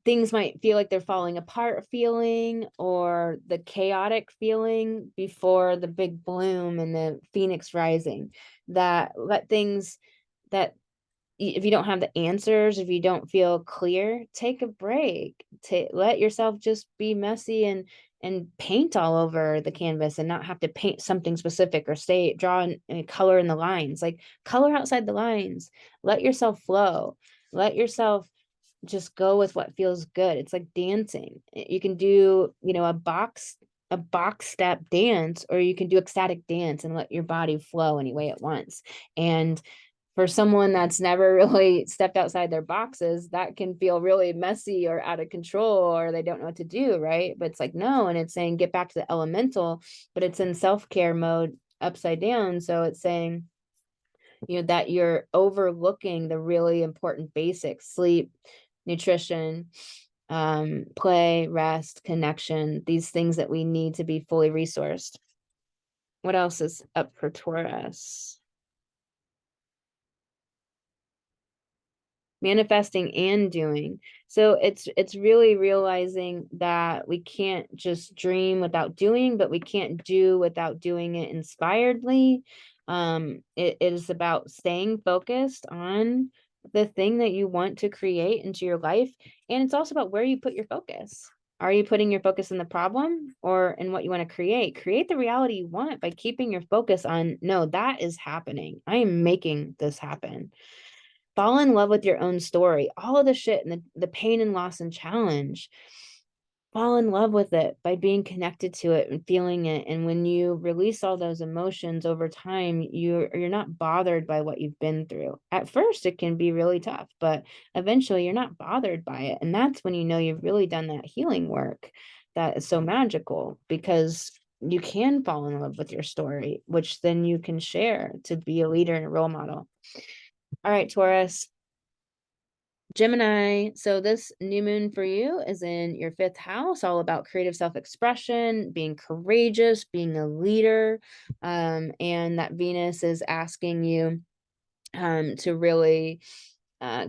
things might feel like they're falling apart feeling, or the chaotic feeling before the big bloom and the phoenix rising. That let things, that if you don't have the answers, if you don't feel clear, take a break. Let yourself just be messy and paint all over the canvas, and not have to paint something specific or draw and color in the lines. Like, color outside the lines. Let yourself flow. Let yourself just go with what feels good. It's like dancing. You can do, a box step dance, or you can do ecstatic dance and let your body flow any way it wants. And For someone that's never really stepped outside their boxes, that can feel really messy or out of control, or they don't know what to do, right? But it's like, no, and it's saying get back to the elemental, but it's in self-care mode upside down. So it's saying, that you're overlooking the really important basics: sleep, nutrition, play, rest, connection, these things that we need to be fully resourced. What else is up for Taurus? Manifesting and doing. So it's really realizing that we can't just dream without doing, but we can't do without doing it inspiredly. It is about staying focused on the thing that you want to create into your life, and it's also about where you put your focus. Are you putting your focus in the problem or in what you want to create? Create the reality you want by keeping your focus on, no, that is happening. I am making this happen. Fall in love with your own story, all of the shit and the pain and loss and challenge. Fall in love with it by being connected to it and feeling it. And when you release all those emotions over time, you're not bothered by what you've been through. At first, it can be really tough, but eventually you're not bothered by it. And that's when you know you've really done that healing work that is so magical, because you can fall in love with your story, which then you can share to be a leader and a role model. All right, Taurus. Gemini, so this new moon for you is in your fifth house, all about creative self-expression, being courageous, being a leader. And that Venus is asking you to really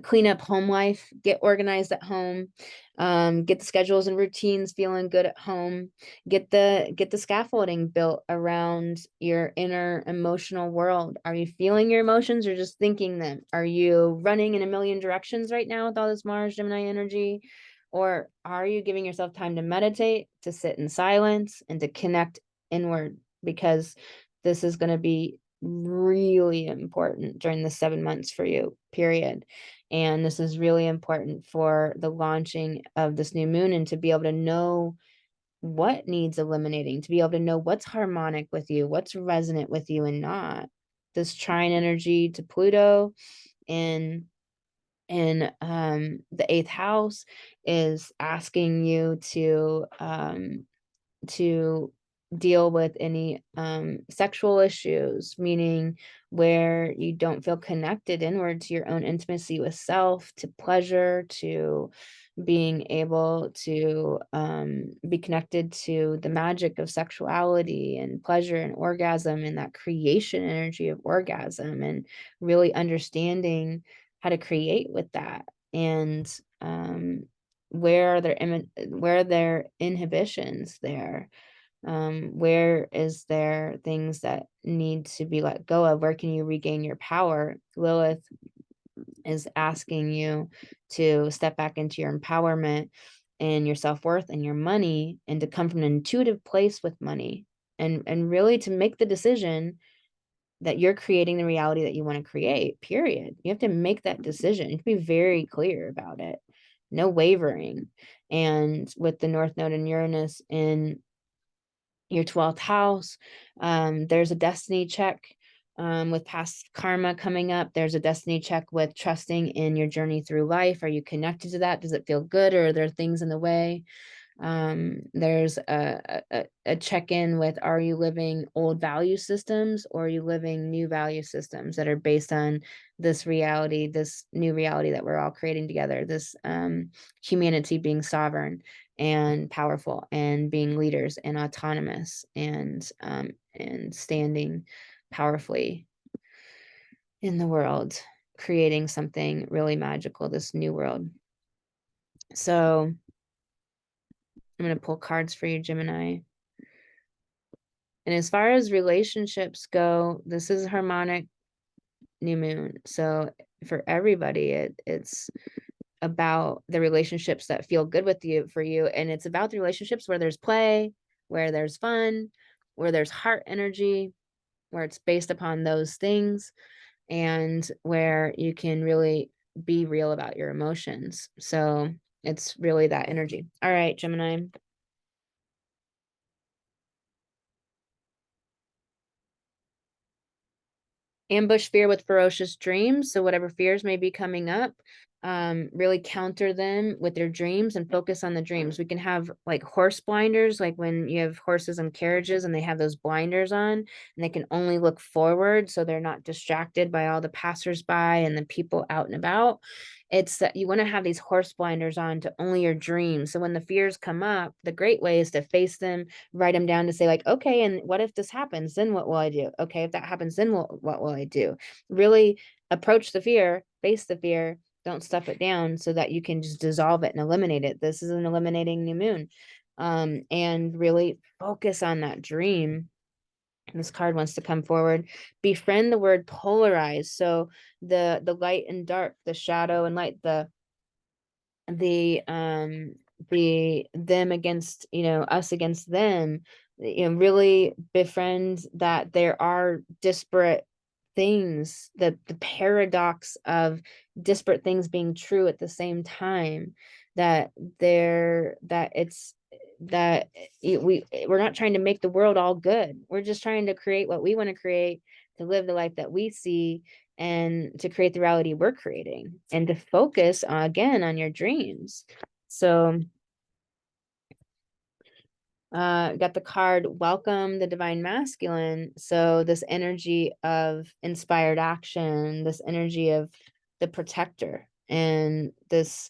clean up home life, get organized at home, get the schedules and routines feeling good at home, get the scaffolding built around your inner emotional world. Are you feeling your emotions or just thinking them? Are you running in a million directions right now with all this Mars Gemini energy? Or are you giving yourself time to meditate, to sit in silence, and to connect inward? Because this is going to be really important during the 7 months for you, period. And this is really important for the launching of this new moon, and to be able to know what needs eliminating, to be able to know what's harmonic with you, what's resonant with you and not. This trine energy to Pluto in the eighth house is asking you to deal with any sexual issues, meaning where you don't feel connected inward to your own intimacy with self, to pleasure, to being able to be connected to the magic of sexuality and pleasure and orgasm, and that creation energy of orgasm, and really understanding how to create with that. And where are there inhibitions there? Where is there things that need to be let go of? Where can you regain your power? Lilith is asking you to step back into your empowerment and your self-worth and your money, and to come from an intuitive place with money, and really to make the decision that you're creating the reality that you want to create, period. You have to make that decision. You have to be very clear about it. No wavering. And with the North Node and Uranus in your 12th house, there's a destiny check with past karma coming up. There's a destiny check with trusting in your journey through life. Are you connected to that? Does it feel good, or are there things in the way? There's a check-in with, are you living old value systems, or are you living new value systems that are based on this reality, this new reality that we're all creating together, this humanity being sovereign and powerful and being leaders and autonomous and standing powerfully in the world, creating something really magical, this new world. So I'm going to pull cards for you, Gemini. And as far as relationships go, this is a harmonic new moon. So for everybody, it's about the relationships that feel good with you, for you. And it's about the relationships where there's play, where there's fun, where there's heart energy, where it's based upon those things, and where you can really be real about your emotions. So it's really that energy. All right, Gemini. Ambush fear with ferocious dreams. So whatever fears may be coming up, really counter them with their dreams and focus on the dreams. We can have like horse blinders, like when you have horses and carriages and they have those blinders on and they can only look forward so they're not distracted by all the passersby and the people out and about. It's that you want to have these horse blinders on to only your dreams. So when the fears come up, the great way is to face them, write them down to say like, okay, and what if this happens? Then what will I do? Okay, if that happens, then what will I do? Really approach the fear, face the fear, don't stuff it down so that you can just dissolve it and eliminate it. This is an eliminating new moon. And really focus on that dream. This card wants to come forward. Befriend the word polarize. So the light and dark, the shadow and light, the them against, us against them, really befriend that there are disparate things, that the paradox of disparate things being true at the same time, that it's that we're not trying to make the world all good. We're just trying to create what we want to create, to live the life that we see, and to create the reality we're creating, and to focus again on your dreams. So got the card welcome the divine masculine. So this energy of inspired action, this energy of the protector, and this,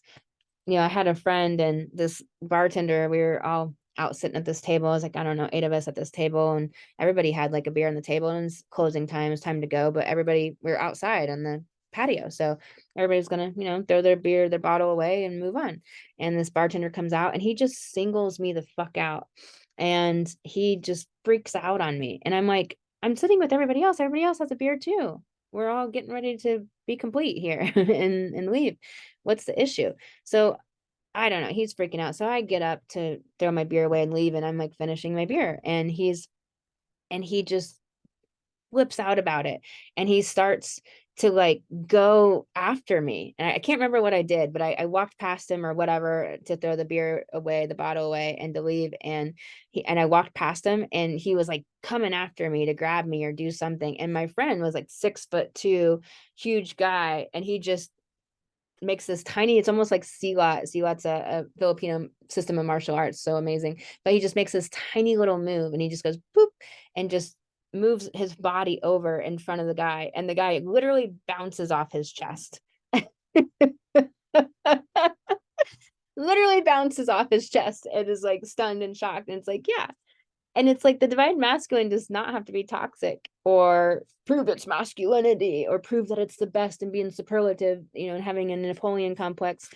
I had a friend and this bartender, we were all out sitting at this table. It was like, I don't know, 8 of us at this table, and everybody had like a beer on the table, and it's closing time, it's time to go. But we were outside on the patio. So everybody's gonna, throw their beer, their bottle away and move on. And this bartender comes out and he just singles me the fuck out. And he just freaks out on me. And I'm like, I'm sitting with everybody else. Everybody else has a beer too. We're all getting ready to be complete here and leave. What's the issue? So I don't know. He's freaking out. So I get up to throw my beer away and leave, and I'm like finishing my beer. And he just flips out about it. And he starts to like go after me. And I can't remember what I did, but I walked past him or whatever to throw the beer away, the bottle away, and to leave. And I walked past him, and he was like coming after me to grab me or do something. And my friend was like 6'2", huge guy. And he just makes this tiny, it's almost like silat. Silat's a Filipino system of martial arts, so amazing. But he just makes this tiny little move, and he just goes boop and just moves his body over in front of the guy, and the guy literally bounces off his chest. Literally bounces off his chest and is like stunned and shocked. And it's like, yeah. And it's like the divine masculine does not have to be toxic or prove its masculinity or prove that it's the best and being superlative, and having a Napoleon complex.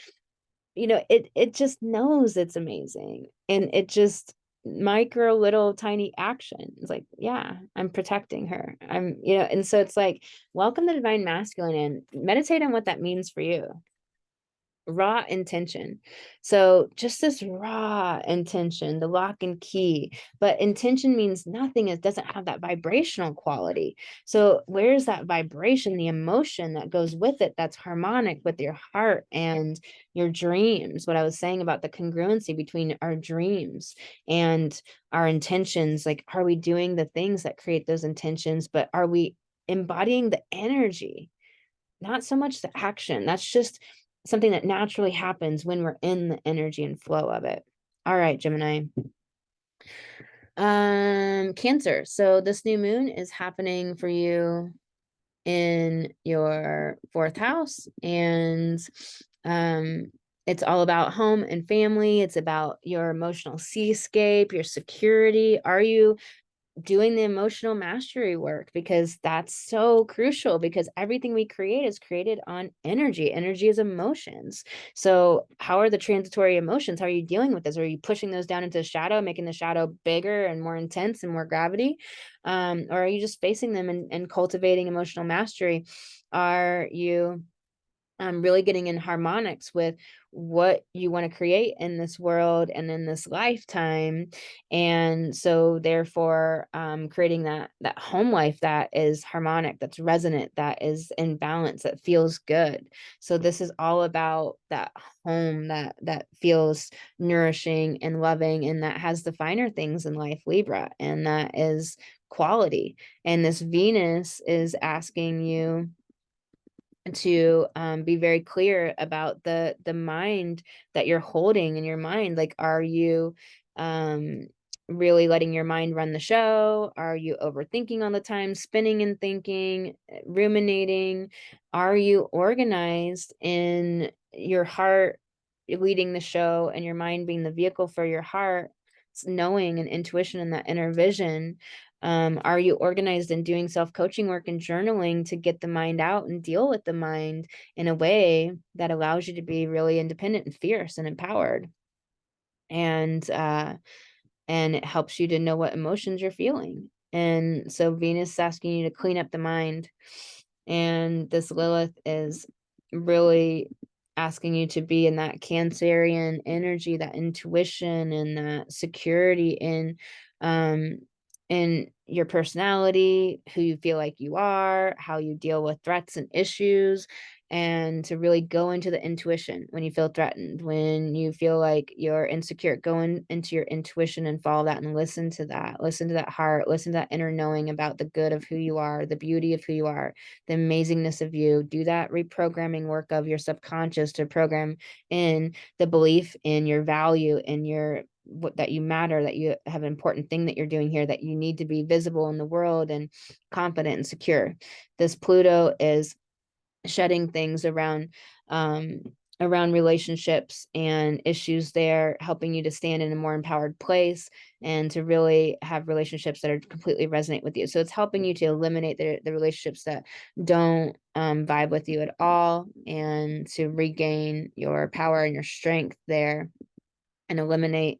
It just knows it's amazing. And it just micro little tiny action. It's like, yeah, I'm protecting her. And so it's like, welcome the divine masculine and meditate on what that means for you. Raw intention. So just this raw intention, the lock and key. But intention means nothing. It doesn't have that vibrational quality. So where's that vibration, the emotion that goes with it, that's harmonic with your heart and your dreams? What I was saying about the congruency between our dreams and our intentions. Like, are we doing the things that create those intentions, but are we embodying the energy? Not so much the action. That's just something that naturally happens when we're in the energy and flow of it. All right, Gemini. Cancer. So this new moon is happening for you in your 4th house, and it's all about home and family. It's about your emotional seascape, your security. Are you doing the emotional mastery work? Because that's so crucial, because everything we create is created on energy. Energy is emotions. So how are the transitory emotions? How are you dealing with this? Are you pushing those down into the shadow, making the shadow bigger and more intense and more gravity? Or are you just facing them and cultivating emotional mastery? Are you really getting in harmonics with what you want to create in this world and in this lifetime? And so therefore creating that home life that is harmonic, that's resonant, that is in balance, that feels good. So this is all about that home that feels nourishing and loving, and that has the finer things in life, Libra, and that is quality. And this Venus is asking you to be very clear about the mind that you're holding in your mind. Like, are you really letting your mind run the show? Are you overthinking all the time, spinning and thinking, ruminating? Are you organized in your heart leading the show and your mind being the vehicle for your heart? It's knowing and intuition and that inner vision. Are you organized in doing self-coaching work and journaling to get the mind out and deal with the mind in a way that allows you to be really independent and fierce and empowered? And it helps you to know what emotions you're feeling. And so Venus is asking you to clean up the mind. And this Lilith is really asking you to be in that Cancerian energy, that intuition and that security in your personality, who you feel like you are, how you deal with threats and issues, and to really go into the intuition when you feel threatened, when you feel like you're insecure. Go into your intuition and follow that and listen to that heart, listen to that inner knowing about the good of who you are, the beauty of who you are, the amazingness of you. Do that reprogramming work of your subconscious to program in the belief in your value, in your that you matter, that you have an important thing that you're doing here, that you need to be visible in the world and confident and secure. This Pluto is shedding things around relationships and issues there, helping you to stand in a more empowered place and to really have relationships that are completely resonate with you. So it's helping you to eliminate the relationships that don't vibe with you at all, and to regain your power and your strength there, and eliminate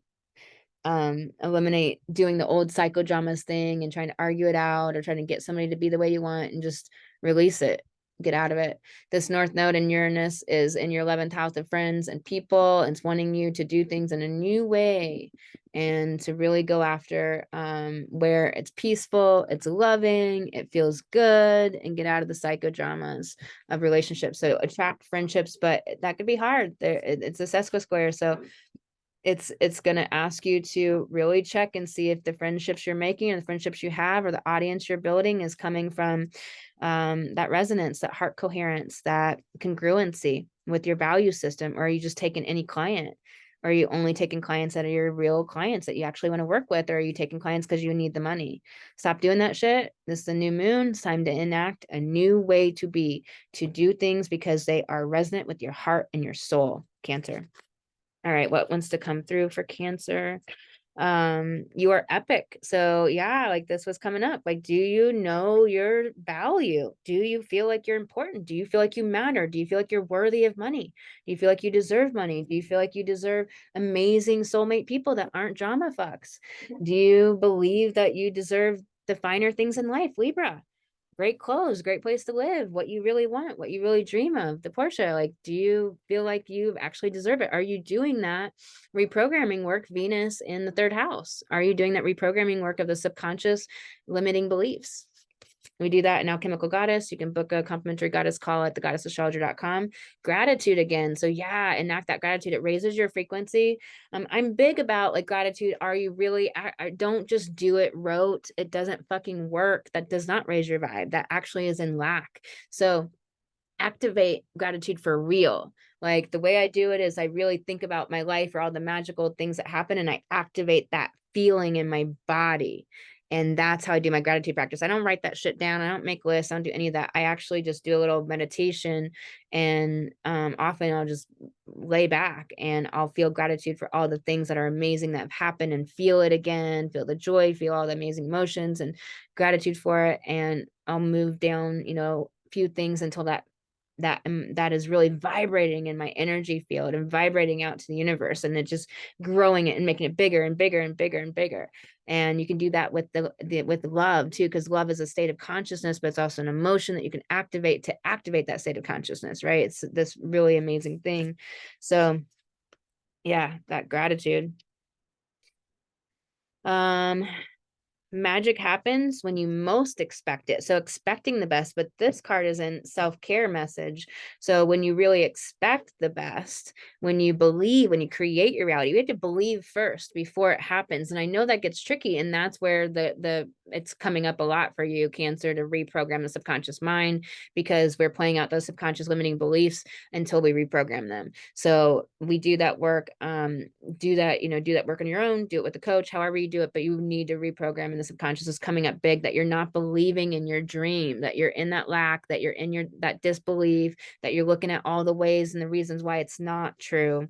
doing the old psychodramas thing and trying to argue it out or trying to get somebody to be the way you want, and just release it, get out of it. This North Node in Uranus is in your 11th house of friends and people, and it's wanting you to do things in a new way and to really go after where it's peaceful, it's loving, it feels good, and get out of the psychodramas of relationships. So attract friendships, but that could be hard. It's a sesqui square, so it's going to ask you to really check and see if the friendships you're making or the friendships you have or the audience you're building is coming from that resonance, that heart coherence, that congruency with your value system. Or are you just taking any client? Or are you only taking clients that are your real clients that you actually want to work with? Or are you taking clients because you need the money? Stop doing that shit. This is the new moon. It's time to enact a new way to be, to do things because they are resonant with your heart and your soul, Cancer. All right, what wants to come through for Cancer? You are epic. So yeah, like this was coming up. Like, do you know your value? Do you feel like you're important? Do you feel like you matter? Do you feel like you're worthy of money? Do you feel like you deserve money? Do you feel like you deserve amazing soulmate people that aren't drama fucks? Do you believe that you deserve the finer things in life, Libra? Great clothes, great place to live, what you really want, what you really dream of, the Porsche. Like, do you feel like you actually deserve it? Are you doing that reprogramming work, Venus in the 3rd house? Are you doing that reprogramming work of the subconscious limiting beliefs? We do that in Alchemical Goddess. You can book a complimentary goddess call at thegoddessastrologer.com. Gratitude again. So yeah, enact that gratitude. It raises your frequency. I'm big about like gratitude. Are you really, don't just do it rote. It doesn't fucking work. That does not raise your vibe. That actually is in lack. So activate gratitude for real. Like the way I do it is I really think about my life or all the magical things that happen, and I activate that feeling in my body. And that's how I do my gratitude practice. I don't write that shit down. I don't make lists. I don't do any of that. I actually just do a little meditation, and often I'll just lay back and I'll feel gratitude for all the things that are amazing that have happened, and feel it again, feel the joy, feel all the amazing emotions and gratitude for it. And I'll move down, a few things until that is really vibrating in my energy field and vibrating out to the universe, and it just growing it and making it bigger and bigger and bigger and bigger. And you can do that with with love too, because love is a state of consciousness, but it's also an emotion that you can activate to activate that state of consciousness, right? It's this really amazing thing. So yeah, that gratitude. magic happens when you most expect it. So expecting the best, but this card is in self-care message. So when you really expect the best, when you believe, when you create your reality, you have to believe first before it happens. And I know that gets tricky, and that's where the it's coming up a lot for you, Cancer, to reprogram the subconscious mind, because we're playing out those subconscious limiting beliefs until we reprogram them. So we do that work, do that work on your own, do it with a coach, however you do it, but you need to reprogram. And the subconscious is coming up big, that you're not believing in your dream, that you're in that lack, that you're in that disbelief, that you're looking at all the ways and the reasons why it's not true.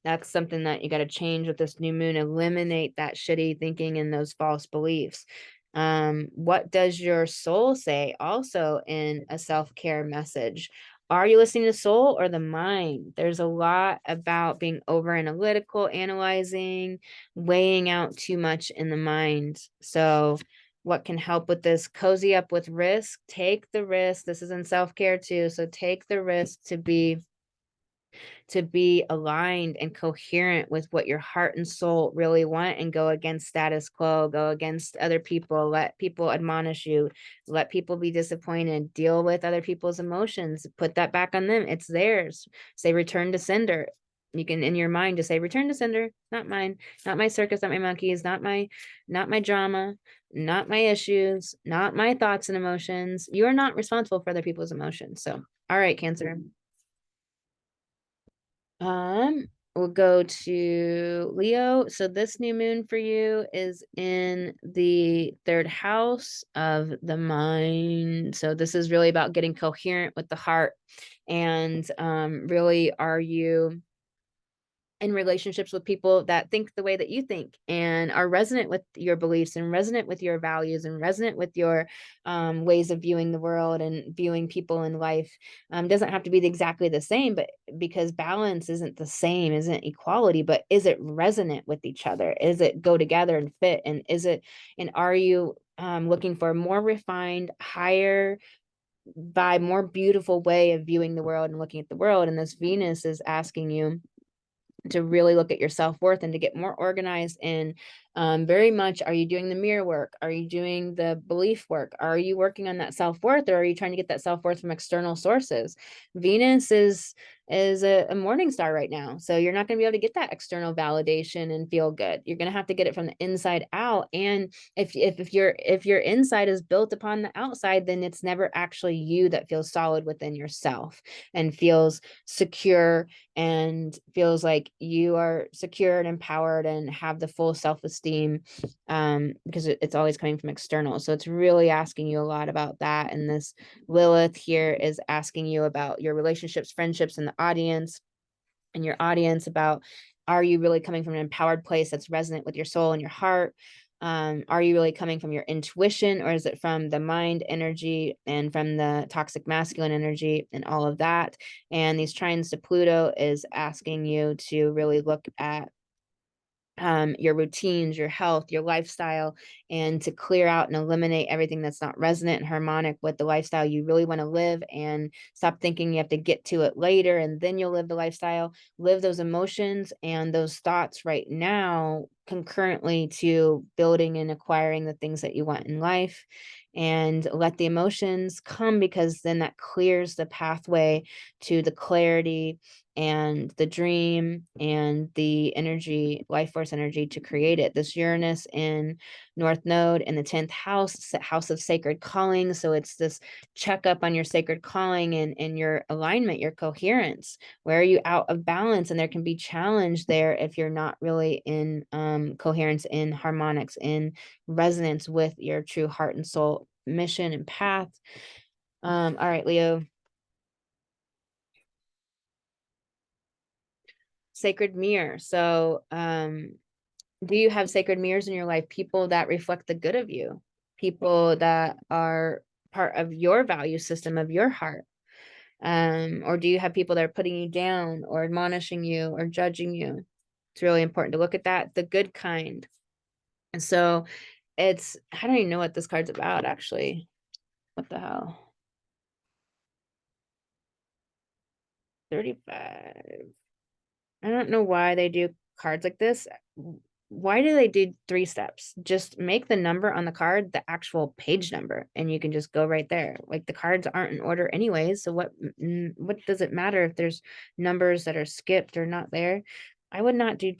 That's something that you got to change with this new moon. Eliminate that shitty thinking and those false beliefs. What does your soul say also in a self-care message? Are you listening to soul or the mind? There's a lot about being over analytical, analyzing, weighing out too much in the mind. So what can help with this? Cozy up with risk. Take the risk. This is in self-care too. So take the risk to be aligned and coherent with what your heart and soul really want, and go against status quo, go against other people, let people admonish you, let people be disappointed, deal with other people's emotions, put that back on them. It's theirs. Say return to sender. You can, in your mind, just say return to sender, not mine, not my circus, not my monkeys, not my drama, not my issues, not my thoughts and emotions. You are not responsible for other people's emotions. So, all right, Cancer. We'll go to Leo. So this new moon for you is in the third house of the mind. So this is really about getting coherent with the heart. And really, are you in relationships with people that think the way that you think and are resonant with your beliefs and resonant with your values and resonant with your ways of viewing the world and viewing people in life? Doesn't have to be exactly the same, but because balance isn't the same, isn't equality, but is it resonant with each other? Is it go together and fit? And are you looking for a more refined, higher vibe, more beautiful way of viewing the world and looking at the world? And this Venus is asking you to really look at your self-worth and to get more organized. And very much, are you doing the mirror work? Are you doing the belief work? Are you working on that self-worth, or are you trying to get that self-worth from external sources? Venus is a morning star right now, so you're not going to be able to get that external validation and feel good. You're going to have to get it from the inside out. And if your inside is built upon the outside, then it's never actually you that feels solid within yourself and feels secure and feels like you are secure and empowered and have the full self-esteem, because it's always coming from external. So it's really asking you a lot about that. And this Lilith here is asking you about your relationships, friendships, and the audience, and your audience about, are you really coming from an empowered place that's resonant with your soul and your heart? Are you really coming from your intuition, or is it from the mind energy and from the toxic masculine energy and all of that? And these trines to Pluto is asking you to really look at your routines, your health, your lifestyle, and to clear out and eliminate everything that's not resonant and harmonic with the lifestyle you really want to live, and stop thinking you have to get to it later and then you'll live the lifestyle. Live those emotions and those thoughts right now, concurrently to building and acquiring the things that you want in life. And let the emotions come, because then that clears the pathway to the clarity and the dream and the energy, life force energy to create it. This Uranus in North Node in the 10th house, house of sacred calling. So it's this checkup on your sacred calling and your alignment, your coherence. Where are you out of balance? And there can be challenge there if you're not really in coherence, in harmonics, in resonance with your true heart and soul mission and path. All right, Leo. Sacred mirror. So do you have sacred mirrors in your life? People that reflect the good of you, people that are part of your value system of your heart. Or do you have people that are putting you down or admonishing you or judging you? It's really important to look at that, the good kind. And so it's, I don't even know what this card's about, actually. What the hell? 35. I don't know why they do cards like this. why do they do 3 steps? Just make the number on the card the actual page number, and you can just go right there. Like, the cards aren't in order anyways, so what does it matter if there's numbers that are skipped or not there? I would not do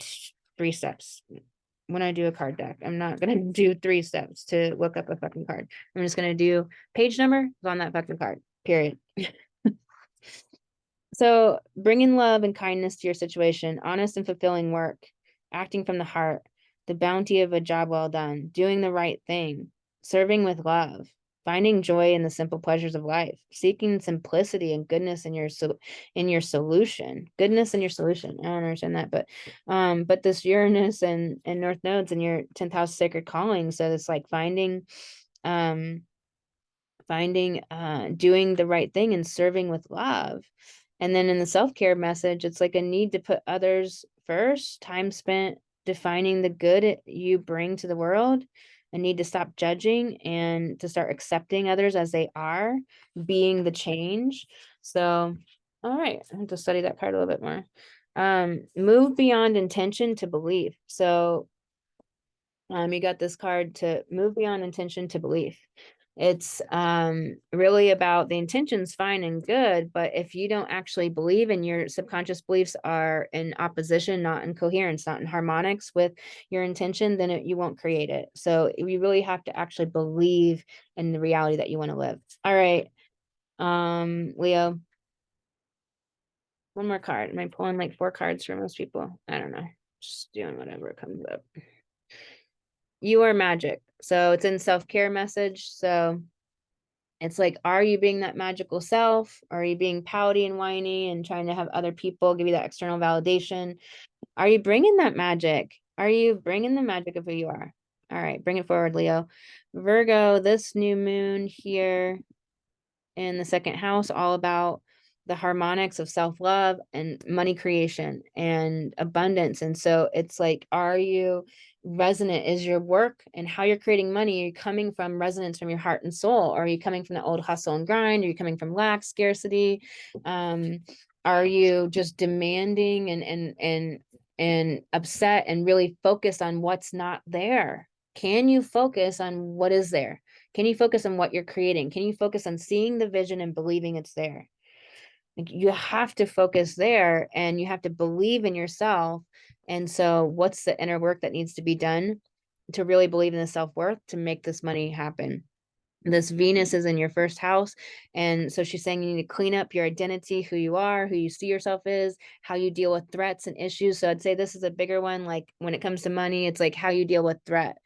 3 steps when I do a card deck. I'm not gonna do 3 steps to look up a fucking card. I'm just gonna do page number on that fucking card, period. So bringing love and kindness to your situation, honest and fulfilling work, acting from the heart, the bounty of a job well done, doing the right thing, serving with love, finding joy in the simple pleasures of life, seeking simplicity and goodness in your solution. Goodness in your solution. I don't understand that, but this Uranus and North nodes in your 10th house sacred calling. So it's like um doing the right thing and serving with love. And then in the self-care message, it's like a need to put others first, time spent defining the good you bring to the world, a need to stop judging and to start accepting others as they are, being the change. So, all right, I have to study that card a little bit more. Move beyond intention to belief. So you got this card to move beyond intention to belief. It's really about the intention's fine and good, but if you don't actually believe and your subconscious beliefs are in opposition, not in coherence, not in harmonics with your intention, then you won't create it. So you really have to actually believe in the reality that you want to live. All right. Leo, one more card. Am I pulling like 4 cards for most people? I don't know. Just doing whatever comes up. You are magic. So it's in self-care message. So it's like, are you being that magical self? Are you being pouty and whiny and trying to have other people give you that external validation? Are you bringing that magic? Are you bringing the magic of who you are? All right, bring it forward, Leo. Virgo, this new moon here in the 2nd house, all about the harmonics of self-love and money creation and abundance. And so it's like, are you resonant? Is your work and how you're creating money, are you coming from resonance from your heart and soul? Or are you coming from the old hustle and grind? Are you coming from lack, scarcity? Are you just demanding and upset and really focused on what's not there? Can you focus on what is there? Can you focus on what you're creating? Can you focus on seeing the vision and believing it's there? Like, you have to focus there and you have to believe in yourself. And so what's the inner work that needs to be done to really believe in the self-worth to make this money happen? This Venus is in your 1st house. And so she's saying you need to clean up your identity, who you are, who you see yourself is, how you deal with threats and issues. So I'd say this is a bigger one. Like, when it comes to money, it's like how you deal with threat.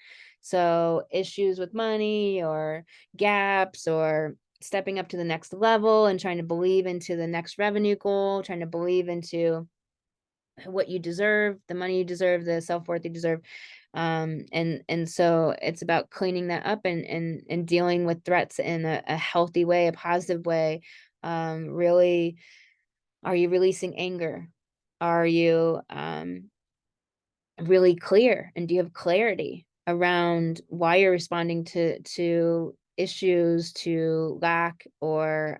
So issues with money or gaps or stepping up to the next level and trying to believe into the next revenue goal, trying to believe into what you deserve, the money you deserve, the self-worth you deserve. And so it's about cleaning that up and dealing with threats in a healthy way, a positive way. Really, are you releasing anger? Are you really clear, and do you have clarity around why you're responding to issues, to lack or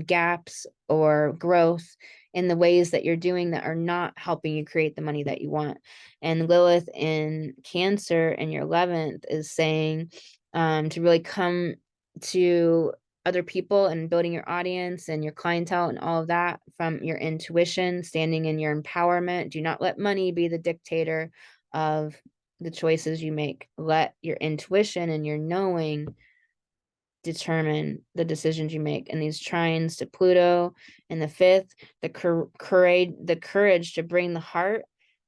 gaps or growth in the ways that you're doing that are not helping you create the money that you want? And Lilith in Cancer in your 11th is saying to really come to other people and building your audience and your clientele and all of that from your intuition, standing in your empowerment. Do not let money be the dictator of the choices you make. Let your intuition and your knowing determine the decisions you make. And these trines to Pluto in the 5th, the courage to bring the heart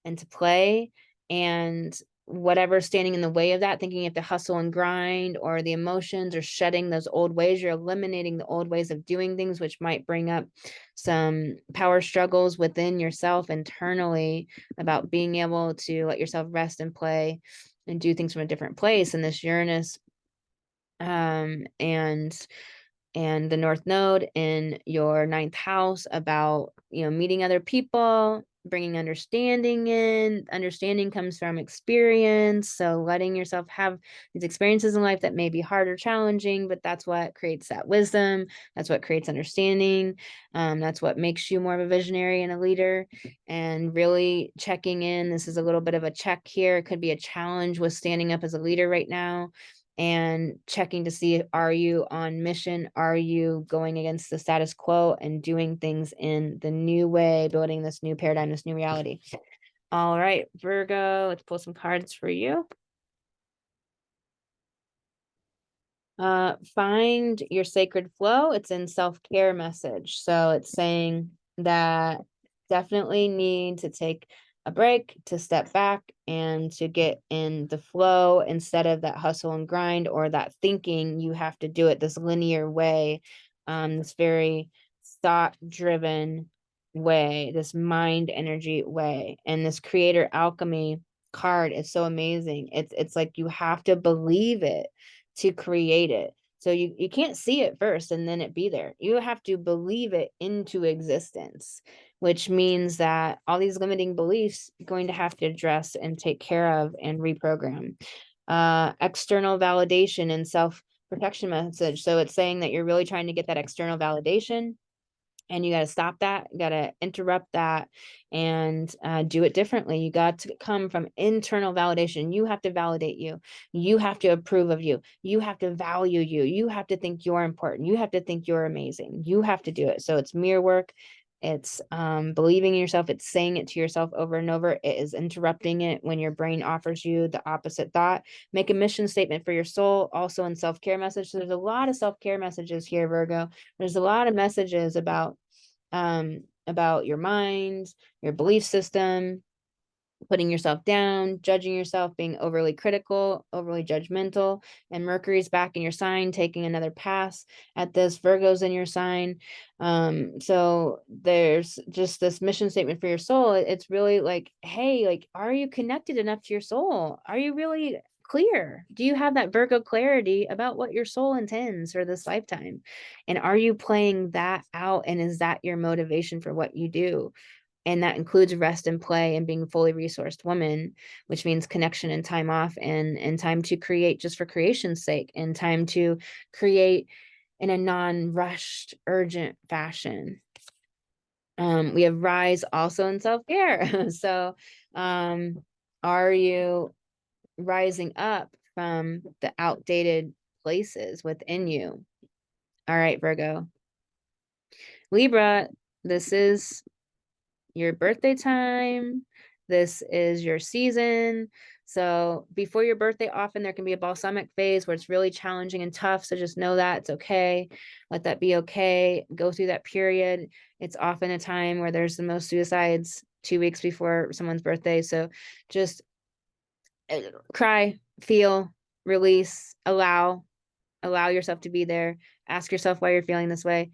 into play, and whatever standing in the way of that, thinking you have to hustle and grind, or the emotions, or shedding those old ways. You're eliminating the old ways of doing things, which might bring up some power struggles within yourself internally about being able to let yourself rest and play and do things from a different place. And this Uranus and the North Node in your 9th house about, meeting other people, bringing understanding in. Understanding comes from experience. So letting yourself have these experiences in life that may be hard or challenging, but that's what creates that wisdom. That's what creates understanding. That's what makes you more of a visionary and a leader. And really checking in. This is a little bit of a check here. It could be a challenge with standing up as a leader right now, and checking to see, are you on mission? Are you going against the status quo and doing things in the new way, building this new paradigm, this new reality? All right, Virgo, let's pull some cards for you. Find your sacred flow. It's in self-care message. So it's saying that definitely need to take a break, to step back and to get in the flow instead of that hustle and grind, or that thinking you have to do it this linear way, this very thought driven way, this mind energy way. And this creator alchemy card is so amazing. It's like you have to believe it to create it. So you can't see it first and then it be there. You have to believe it into existence, which means that all these limiting beliefs you're going to have to address and take care of and reprogram. External validation and self-protection message. So it's saying that you're really trying to get that external validation, and you got to stop that, you got to interrupt that, and do it differently. You got to come from internal validation. You have to validate you. You have to approve of you. You have to value you. You have to think you're important. You have to think you're amazing. You have to do it. So it's mirror work. It's believing in yourself. It's saying it to yourself over and over. It is interrupting it when your brain offers you the opposite thought. Make a mission statement for your soul, also in self-care message. So there's a lot of self-care messages here, Virgo. There's a lot of messages about your mind, your belief system, putting yourself down, judging yourself, being overly critical, overly judgmental. And Mercury's back in your sign, taking another pass at this. Virgo's in your sign. So there's just this mission statement for your soul. It's really like, hey, like, are you connected enough to your soul? Are you really clear? Do you have that Virgo clarity about what your soul intends for this lifetime? And are you playing that out? And is that your motivation for what you do? And that includes rest and play and being a fully resourced woman, which means connection and time off, and time to create just for creation's sake, and time to create in a non-rushed, urgent fashion. We have rise also in self-care. So are you rising up from the outdated places within you? All right, Virgo. Libra, this is your birthday time. This is your season. So before your birthday, often there can be a balsamic phase where it's really challenging and tough. So just know that it's okay. Let that be okay. Go through that period. It's often a time where there's the most suicides 2 weeks before someone's birthday. So just cry, feel, release, allow yourself to be there. Ask yourself why you're feeling this way.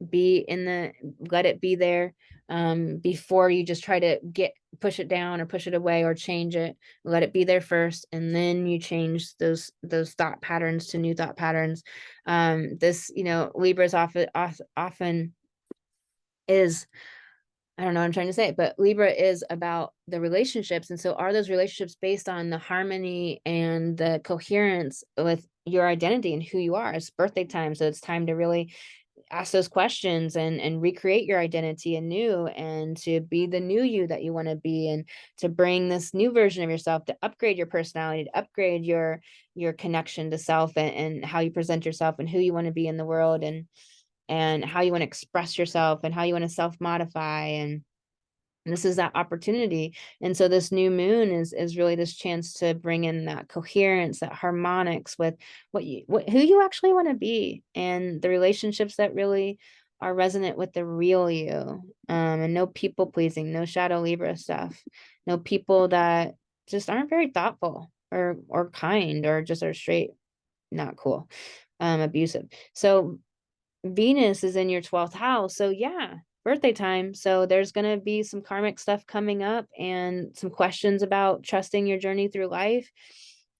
Let it be there, before you just try to push it down or push it away or change it. Let it be there first, and then you change those thought patterns to new thought patterns. This, Libra's often is, I don't know what I'm trying to say, but Libra is about the relationships. And so are those relationships based on the harmony and the coherence with your identity and who you are? It's birthday time, so it's time to really ask those questions and recreate your identity anew, and to be the new you that you want to be, and to bring this new version of yourself, to upgrade your personality, to upgrade your connection to self, and how you present yourself, and who you want to be in the world, and how you want to express yourself, and how you want to self-modify. And this is that opportunity. And so this new moon is really this chance to bring in that coherence, that harmonics with who you actually want to be, and the relationships that really are resonant with the real you. And no people pleasing, no shadow Libra stuff, no people that just aren't very thoughtful or kind, or just are straight not cool, abusive. So Venus is in your 12th house. So yeah, birthday time. So there's going to be some karmic stuff coming up, and some questions about trusting your journey through life.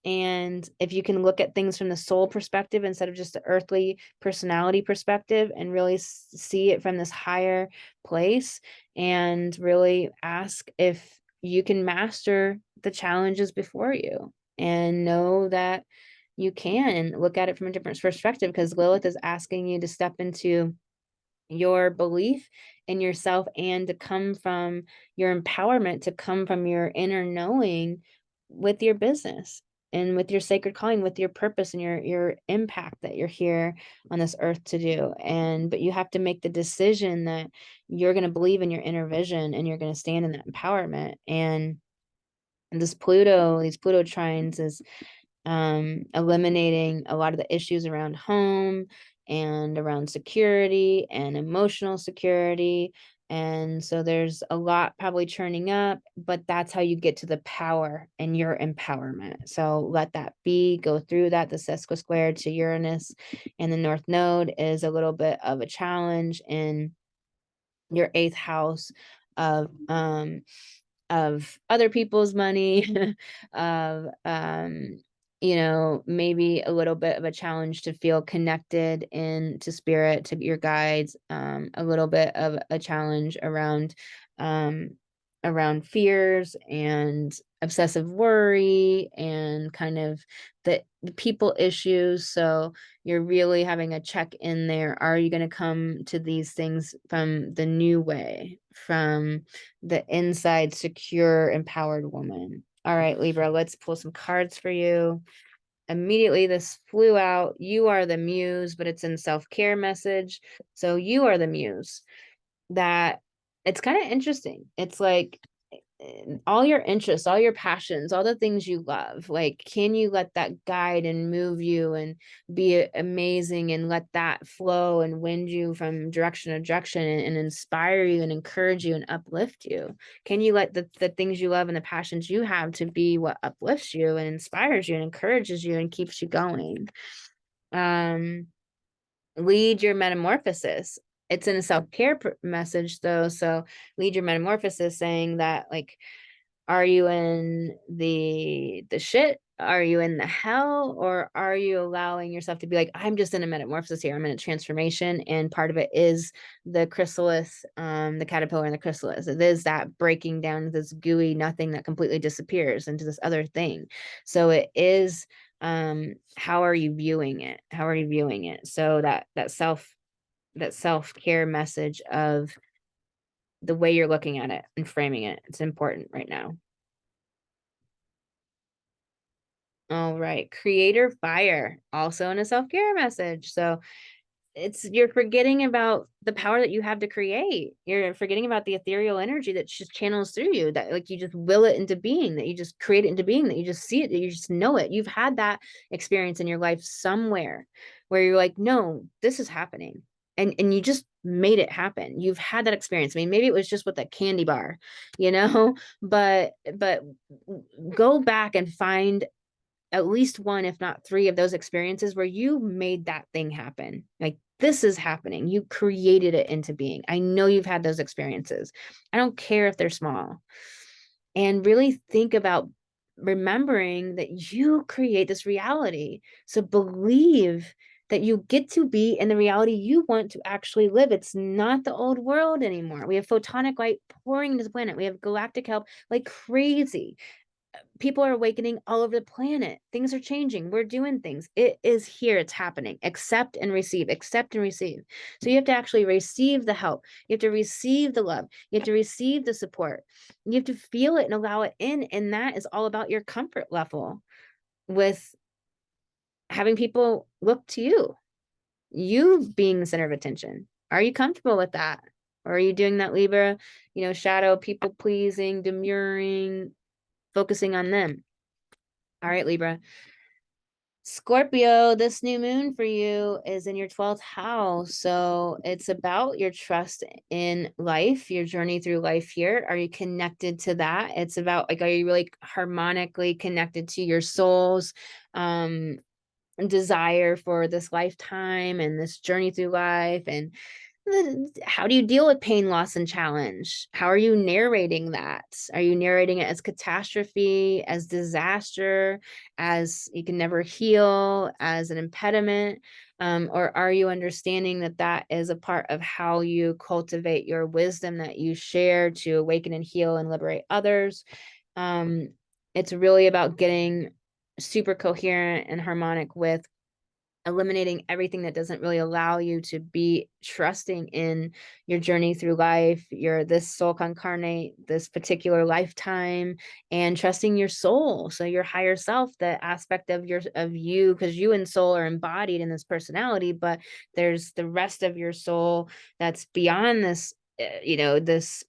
And if you can look at things from the soul perspective instead of just the earthly personality perspective, and really see it from this higher place, and really ask if you can master the challenges before you, and know that you can look at it from a different perspective, because Lilith is asking you to step into your belief in yourself, and to come from your empowerment, to come from your inner knowing with your business, and with your sacred calling, with your purpose and your impact that you're here on this earth to do. And but you have to make the decision that you're going to believe in your inner vision, and you're going to stand in that empowerment. And these Pluto trines is eliminating a lot of the issues around home, and around security and emotional security. And so there's a lot probably churning up, but that's how you get to the power and your empowerment. So let that be, go through that. The sesqui square to Uranus and the North Node is a little bit of a challenge in your eighth house of other people's money, of maybe a little bit of a challenge to feel connected in to spirit, to your guides, a little bit of a challenge um around fears and obsessive worry, and kind of the people issues. So you're really having a check in there. Are you going to come to these things from the new way, from the inside, secure, empowered woman? All right, Libra, let's pull some cards for you. Immediately, this flew out. You are the muse, but it's in self-care message. So you are the muse. That it's kind of interesting. It's like all your interests, all your passions, all the things you love, like, can you let that guide and move you and be amazing, and let that flow and wind you from direction to direction, and inspire you and encourage you and uplift you? Can you let the things you love and the passions you have to be what uplifts you and inspires you and encourages you and keeps you going? Lead your metamorphosis. It's in a self-care message though. So lead your metamorphosis, saying that, like, are you in the shit? Are you in the hell? Or are you allowing yourself to be like, I'm just in a metamorphosis here. I'm in a transformation. And part of it is the chrysalis, the caterpillar and the chrysalis. It is that breaking down this gooey nothing that completely disappears into this other thing. So it is, how are you viewing it? How are you viewing it? So that self-care message of the way you're looking at it and framing it, it's important right now. All right. Creator fire, also in a self-care message. So you're forgetting about the power that you have to create. You're forgetting about the ethereal energy that just channels through you, that, like, you just will it into being, that you just create it into being, that you just see it, that you just know it. You've had that experience in your life somewhere where you're like, no, this is happening. And you just made it happen. You've had that experience. I mean, maybe it was just with a candy bar, but go back and find at least one, if not three, of those experiences where you made that thing happen. Like, this is happening. You created it into being. I know you've had those experiences. I don't care if they're small. And really think about remembering that you create this reality. So believe that you get to be in the reality you want to actually live. It's not the old world anymore. We have photonic light pouring into the planet. We have galactic help like crazy. People are awakening all over the planet. Things are changing. We're doing things. It is here. It's happening. Accept and receive. Accept and receive. So you have to actually receive the help. You have to receive the love. You have to receive the support. You have to feel it and allow it in. And that is all about your comfort level with having people look to you being the center of attention. Are you comfortable with that? Or are you doing that, Libra? Shadow, people pleasing, demurring, focusing on them. All right, Libra. Scorpio, this new moon for you is in your 12th house. So it's about your trust in life, your journey through life here. Are you connected to that? It's about, like, are you really harmonically connected to your soul's desire for this lifetime and this journey through life? And How do you deal with pain, loss, and challenge? How are you narrating that? Are you narrating it as catastrophe, as disaster, as you can never heal, as an impediment? Or are you understanding that that is a part of how you cultivate your wisdom that you share to awaken and heal and liberate others? Um, it's really about getting super coherent and harmonic with eliminating everything that doesn't really allow you to be trusting in your journey through life, your this soul incarnate, this particular lifetime, and trusting your soul. So your higher self, the aspect of you, because you and soul are embodied in this personality, but there's the rest of your soul that's beyond this, this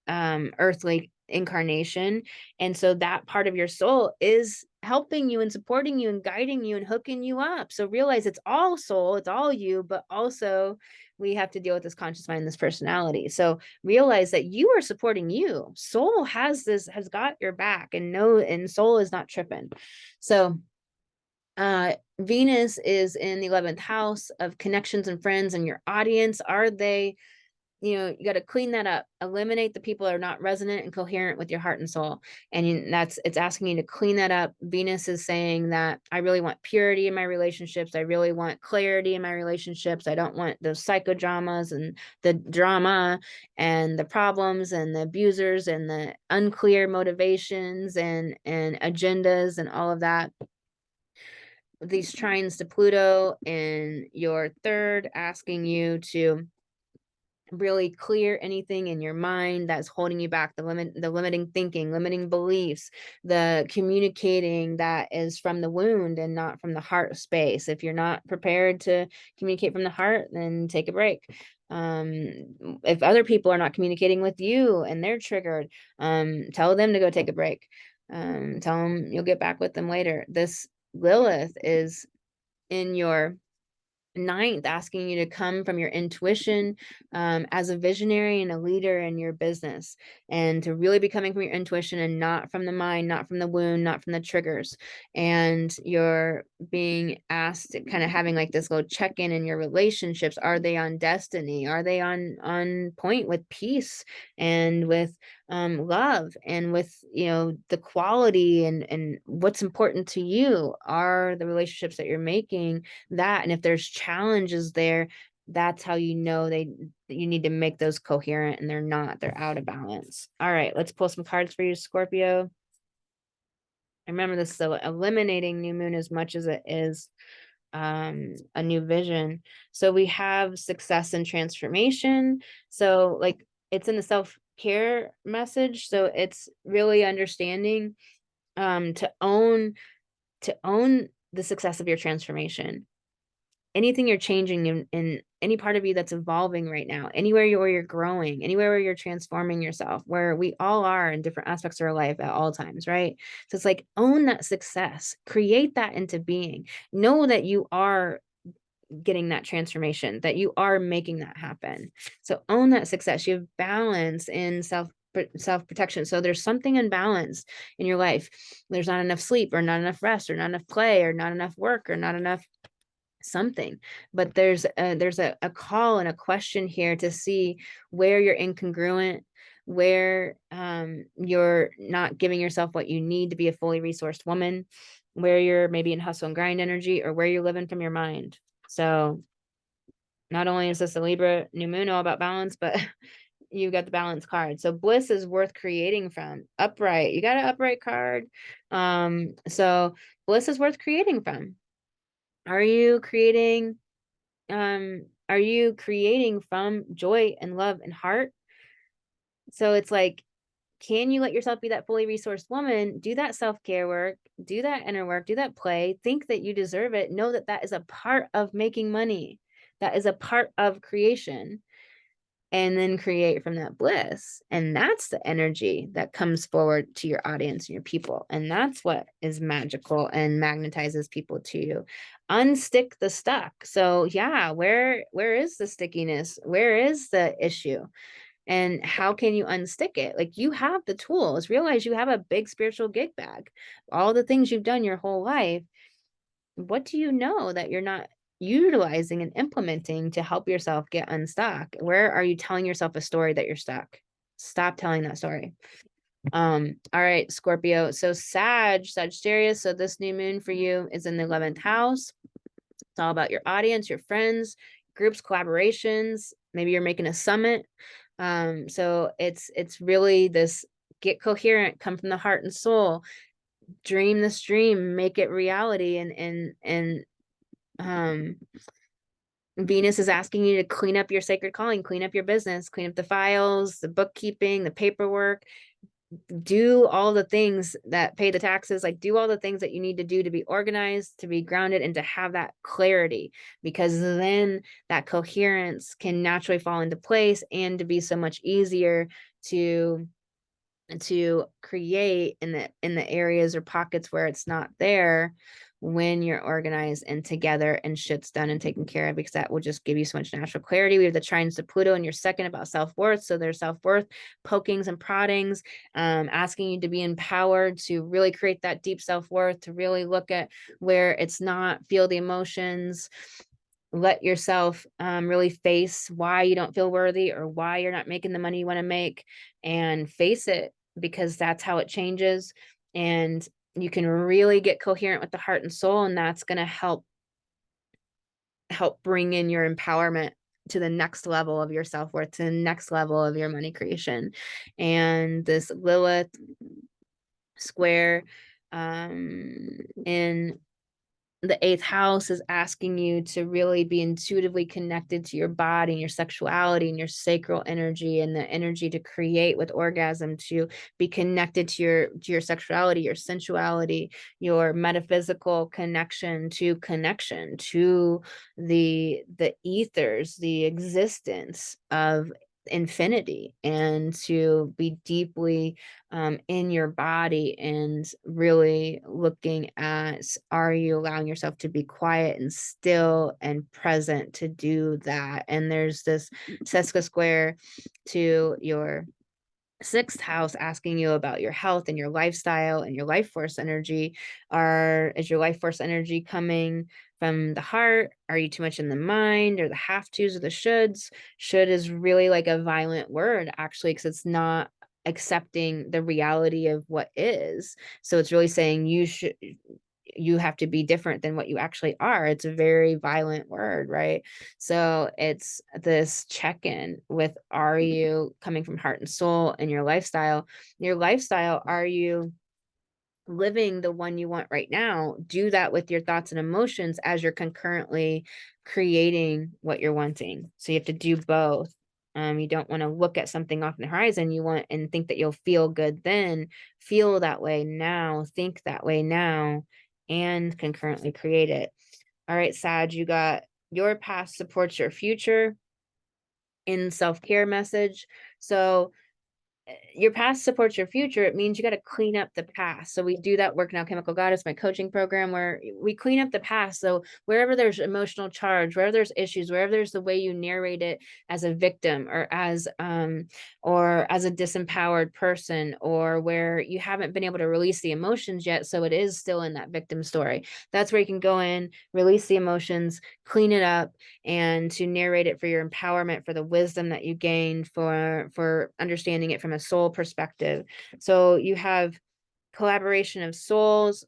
earthly incarnation. And so that part of your soul is helping you and supporting you and guiding you and hooking you up. So realize it's all soul, it's all you, but also we have to deal with this conscious mind, this personality. So realize that you are supporting you. Soul has got your back, and soul is not tripping. So Venus is in the 11th house of connections and friends, and your audience, are they, you got to clean that up, eliminate the people that are not resonant and coherent with your heart and soul. And it's asking you to clean that up. Venus is saying that I really want purity in my relationships. I really want clarity in my relationships. I don't want those psychodramas and the drama and the problems and the abusers and the unclear motivations and agendas and all of that. These trines to Pluto in your third, asking you to really clear anything in your mind that's holding you back, the limiting thinking, limiting beliefs, the communicating that is from the wound and not from the heart space. If you're not prepared to communicate from the heart, then take a break. If other people are not communicating with you and they're triggered, tell them to go take a break. Tell them you'll get back with them later. This Lilith is in your ninth, asking you to come from your intuition, as a visionary and a leader in your business, and to really be coming from your intuition and not from the mind, not from the wound, not from the triggers. And you're being asked to kind of having like this little check-in in your relationships. Are they on destiny? Are they on point with peace and with love and with the quality and what's important to you? Are the relationships that you're making that? And if there's challenges there, that's how you know you need to make those coherent, and they're out of balance. All right, let's pull some cards for you, Scorpio. Remember, this is eliminating new moon as much as it is a new vision. So we have success and transformation. So like it's in the self-care message. So it's really understanding to own the success of your transformation. Anything you're changing in any part of you that's evolving right now, anywhere where you're growing, anywhere where you're transforming yourself, where we all are in different aspects of our life at all times, right? So it's like own that success, create that into being, know that you are getting that transformation, that you are making that happen. So own that success. You have balance in self-protection. So there's something imbalanced in your life. There's not enough sleep or not enough rest or not enough play or not enough work or not enough something. But there's a call and a question here to see where you're incongruent, where you're not giving yourself what you need to be a fully resourced woman, where you're maybe in hustle and grind energy, or where you're living from your mind. So not only is this a Libra new moon all about balance, but you got the balance card. So bliss is worth creating from. Upright, you got an upright card. So bliss is worth creating from. Are you creating from joy and love and heart? So it's like, can you let yourself be that fully resourced woman? Do that self-care work, do that inner work, do that play, think that you deserve it, know that that is a part of making money, that is a part of creation, and then create from that bliss. And that's the energy that comes forward to your audience and your people. And that's what is magical and magnetizes people to you. Unstick the stuck. So yeah, where is the stickiness? Where is the issue? And how can you unstick it? Like, you have the tools. Realize you have a big spiritual gig bag. All the things you've done your whole life. What do you know that you're not utilizing and implementing to help yourself get unstuck? Where are you telling yourself a story that you're stuck? Stop telling that story. All right, Scorpio. So Sagittarius. So this new moon for you is in the 11th house. It's all about your audience, your friends, groups, collaborations. Maybe you're making a summit. So it's really this: get coherent, come from the heart and soul, dream this dream, make it reality. And Venus is asking you to clean up your sacred calling, clean up your business, clean up the files, the bookkeeping, the paperwork, do all the things that pay the taxes, like do all the things that you need to do to be organized, to be grounded, and to have that clarity, because then that coherence can naturally fall into place and to be so much easier to create in the areas or pockets where it's not there, when you're organized and together and shit's done and taken care of, because that will just give you so much natural clarity. We have the trines to Pluto in your second about self-worth. So there's self-worth pokings and proddings, asking you to be empowered to really create that deep self-worth, to really look at where it's not, feel the emotions, let yourself really face why you don't feel worthy or why you're not making the money you want to make, and face it, because that's how it changes. And you can really get coherent with the heart and soul, and that's going to help bring in your empowerment to the next level of your self-worth, to the next level of your money creation. And this Lilith square in the 8th house is asking you to really be intuitively connected to your body and your sexuality and your sacral energy, and the energy to create with orgasm, to be connected to your sexuality, your sensuality, your metaphysical connection to the ethers, the existence of infinity, and to be deeply in your body, and really looking at, are you allowing yourself to be quiet and still and present to do that? And there's this Seska square to your 6th house asking you about your health and your lifestyle and your life force energy. Is your life force energy coming from the heart? Are you too much in the mind, or the have tos or the shoulds? Should is really like a violent word, actually, because it's not accepting the reality of what is. So it's really saying you have to be different than what you actually are. It's a very violent word, right? So it's this check-in with, are you coming from heart and soul in your lifestyle? Are you living the one you want right now? Do that with your thoughts and emotions as you're concurrently creating what you're wanting. So you have to do both. You don't want to look at something off in the horizon. You want and think that you'll feel good then. Feel that way now. Think that way now, and concurrently create it. All right, Sag, you got your past supports your future in self-care message. So your past supports your future. It means you got to clean up the past. So we do that work in Alchemical Goddess, my coaching program, where we clean up the past. So wherever there's emotional charge, wherever there's issues, wherever there's the way you narrate it as a victim, or as a disempowered person, or where you haven't been able to release the emotions yet, so it is still in that victim story, that's where you can go in, release the emotions, clean it up, and to narrate it for your empowerment, for the wisdom that you gained, for understanding it from a soul perspective. So you have collaboration of souls.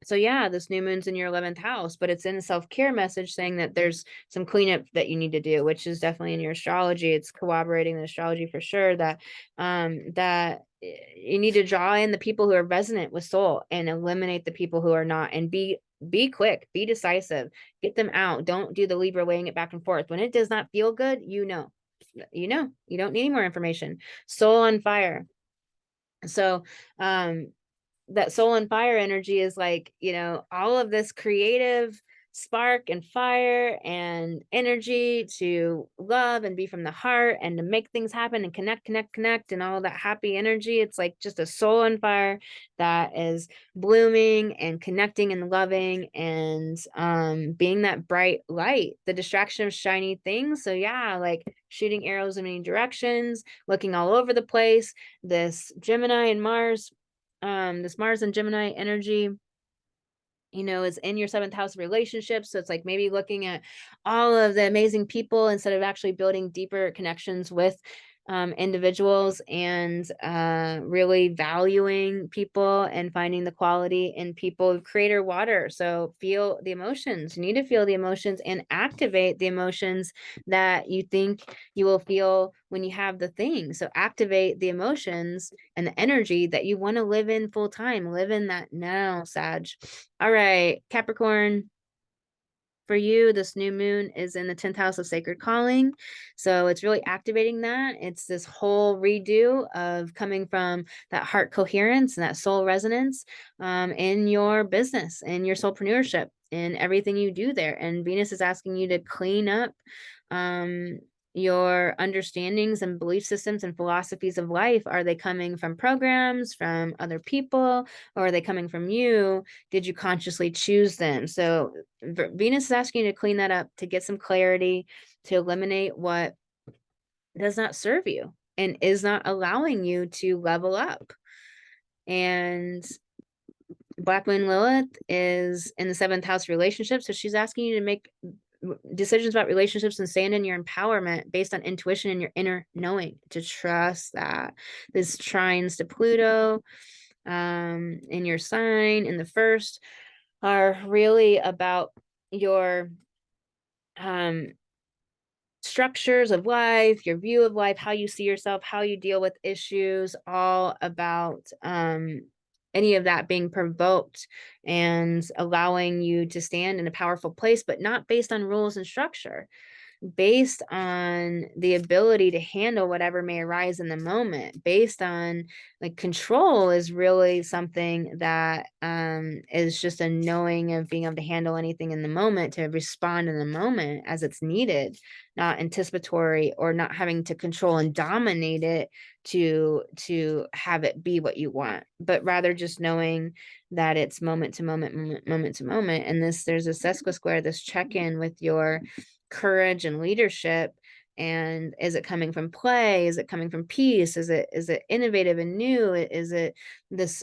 So yeah, this new moon's in your 11th house, but it's in a self-care message saying that there's some cleanup that you need to do, which is definitely in your astrology. It's corroborating the astrology for sure, that you need to draw in the people who are resonant with soul and eliminate the people who are not, and be quick, be decisive, get them out. Don't do the Libra weighing it back and forth. When it does not feel good, you don't need any more information. Soul on fire. So that soul and fire energy is like, all of this creative spark and fire and energy to love and be from the heart and to make things happen and connect and all that happy energy. It's like just a soul on fire that is blooming and connecting and loving, and being that bright light, the distraction of shiny things. So yeah, like shooting arrows in many directions, looking all over the place. This Gemini and Mars, this Mars and Gemini energy is in your seventh house of relationships. So it's like maybe looking at all of the amazing people instead of actually building deeper connections with individuals, and really valuing people and finding the quality in people. Creator water. So feel the emotions. You need to feel the emotions and activate the emotions that you think you will feel when you have the thing. So activate the emotions and the energy that you want to live in full time. Live in that now, Sag. All right, Capricorn, for you, this new moon is in the 10th house of sacred calling. So it's really activating that. It's this whole redo of coming from that heart coherence and that soul resonance in your business, in your soulpreneurship, in everything you do there. And Venus is asking you to clean up um, your understandings and belief systems and philosophies of life. Are they coming from programs, from other people, or are they coming from you? Did you consciously choose them? So Venus is asking you to clean that up, to get some clarity, to eliminate what does not serve you and is not allowing you to level up. And Black Moon Lilith is in the 7th house relationship. So she's asking you to make decisions about relationships and stand in your empowerment based on intuition and your inner knowing, to trust that. This trines to Pluto in your sign in the first are really about your structures of life, your view of life, how you see yourself, how you deal with issues, all about any of that being provoked and allowing you to stand in a powerful place, but not based on rules and structure, based on the ability to handle whatever may arise in the moment. Based on, like, control is really something that is just a knowing of being able to handle anything in the moment, to respond in the moment as it's needed, not anticipatory, or not having to control and dominate it to have it be what you want, but rather just knowing that it's moment to moment to moment. And there's a sesquisquare, this check-in with your courage and leadership. And is it coming from play? Is it coming from peace? Is it innovative and new? Is it this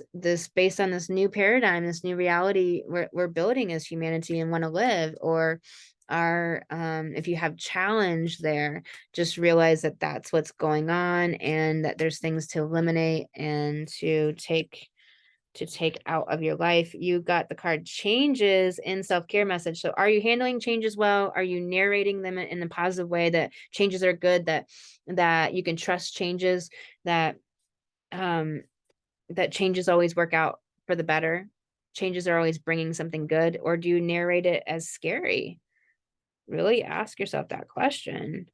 based on this new paradigm, this new reality we're building as humanity and want to live? Or are if you have challenge there, just realize that that's what's going on, and that there's things to eliminate and to take out of your life. You got the card changes in self-care message. So are you handling changes well? Are you narrating them in a positive way, that changes are good, that you can trust changes, that that changes always work out for the better? Changes are always bringing something good? Or do you narrate it as scary? Really ask yourself that question.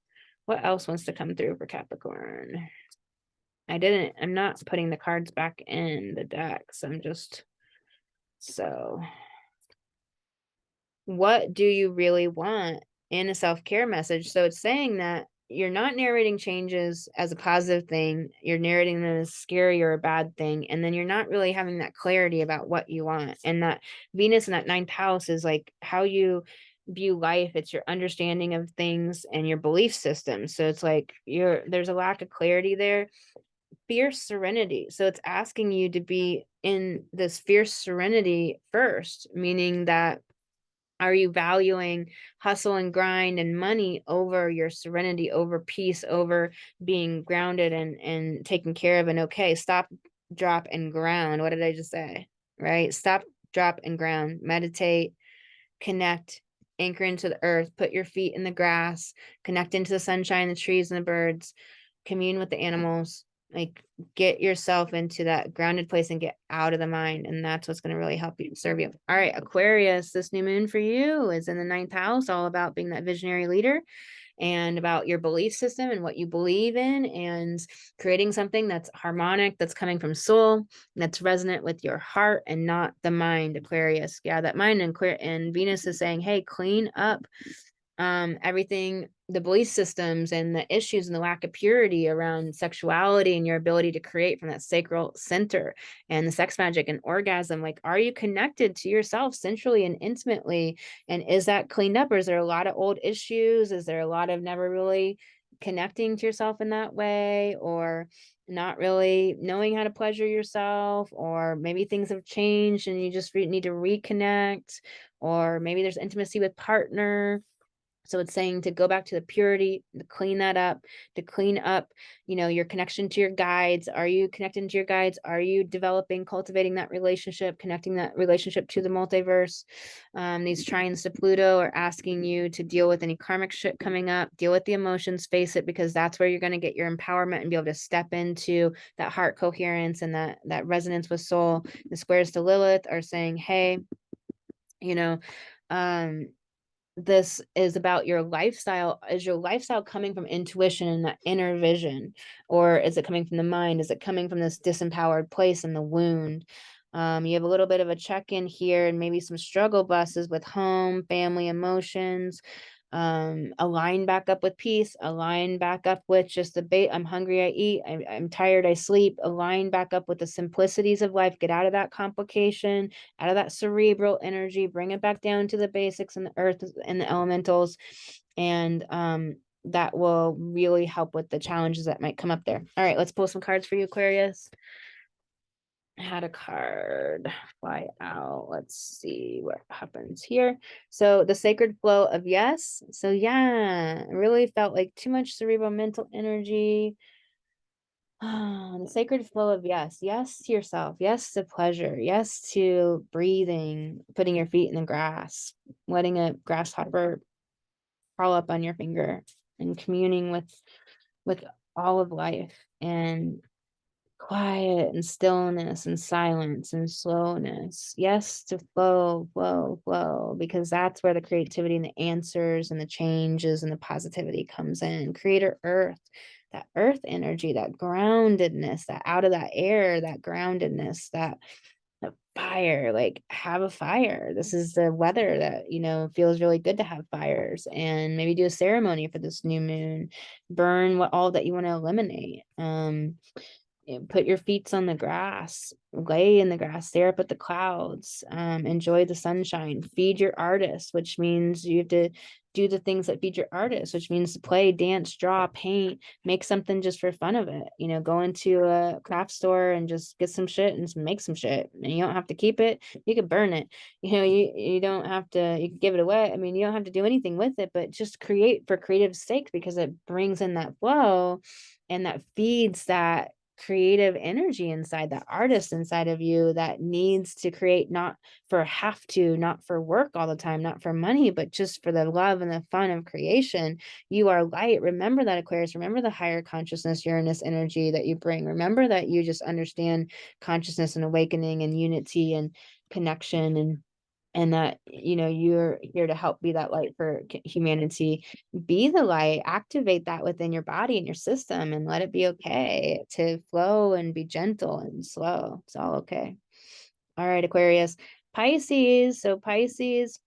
What else wants to come through for Capricorn? I'm not putting the cards back in the decks. So what do you really want in a self-care message? So it's saying that you're not narrating changes as a positive thing. You're narrating them as scary or a bad thing. And then you're not really having that clarity about what you want. And that Venus in that 9th house is like how you view life. It's your understanding of things and your belief system. So it's like there's a lack of clarity there. Fierce serenity. So it's asking you to be in this fierce serenity first, meaning that, are you valuing hustle and grind and money over your serenity, over peace, over being grounded and taken care of? And okay, stop, drop, and ground. What did I just say? Right? Stop, drop, and ground. Meditate, connect, anchor into the earth, put your feet in the grass, connect into the sunshine, the trees, and the birds, commune with the animals. Like, get yourself into that grounded place and get out of the mind. And that's what's going to really help you, serve you. All right, Aquarius, this new moon for you is in the 9th house, all about being that visionary leader and about your belief system and what you believe in, and creating something that's harmonic, that's coming from soul, that's resonant with your heart and not the mind. Aquarius, yeah, that mind. And Venus is saying, hey, clean up everything, the belief systems and the issues and the lack of purity around sexuality and your ability to create from that sacral center and the sex magic and orgasm. Like, are you connected to yourself centrally and intimately? And is that cleaned up? Or is there a lot of old issues? Is there a lot of never really connecting to yourself in that way? Or not really knowing how to pleasure yourself, or maybe things have changed and you just need to reconnect, or maybe there's intimacy with partner. So it's saying to go back to the purity, to clean that up, to clean up, your connection to your guides. Are you connecting to your guides? Are you developing, cultivating that relationship, connecting that relationship to the multiverse? These trines to Pluto are asking you to deal with any karmic shit coming up, deal with the emotions, face it, because that's where you're going to get your empowerment and be able to step into that heart coherence and that resonance with soul. The squares to Lilith are saying, hey, you know, um, this is about your lifestyle. Is your lifestyle coming from intuition and that inner vision, or is it coming from the mind? Is it coming from this disempowered place in the wound? You have a little bit of a check-in here, and maybe some struggle buses with home, family, emotions. Align back up with peace, align back up with just the bait. I'm hungry, I eat. I'm tired, I sleep. Align back up with the simplicities of life. Get out of that complication, out of that cerebral energy, bring it back down to the basics and the earth and the elementals. And that will really help with the challenges that might come up there. All right, let's pull some cards for you, Aquarius. I had a card fly out. Let's see what happens here. So the sacred flow of yes. So yeah, I really felt like too much cerebral mental energy. The sacred flow of yes. Yes to yourself. Yes to pleasure. Yes to breathing, putting your feet in the grass, letting a grasshopper crawl up on your finger, and communing with all of life, and quiet and stillness and silence and slowness. Yes, to flow, flow, flow, because that's where the creativity and the answers and the changes and the positivity comes in. Creator Earth, that earth energy, that groundedness, that out of that air, that groundedness, that fire. Like, have a fire. This is the weather that feels really good to have fires, and maybe do a ceremony for this new moon. Burn what all that you want to eliminate. Put your feet on the grass, lay in the grass, stare up at the clouds, enjoy the sunshine, feed your artist, which means you have to do the things that feed your artist, which means to play, dance, draw, paint, make something just for fun of it. Go into a craft store and just get some shit and make some shit. And you don't have to keep it. You could burn it. You don't have to, you can give it away. I mean, you don't have to do anything with it, but just create for creative sake, because it brings in that flow and that feeds that creative energy inside, that artist inside of you that needs to create, not for not for work all the time, not for money, but just for the love and the fun of creation. You are light. Remember that, Aquarius. Remember the higher consciousness Uranus energy that you bring. Remember that you just understand consciousness and awakening and unity and connection, and that you're here to help be that light for humanity. Be the light, activate that within your body and your system, and let it be okay to flow and be gentle and slow. It's all okay. All right, Aquarius. Pisces. So Pisces,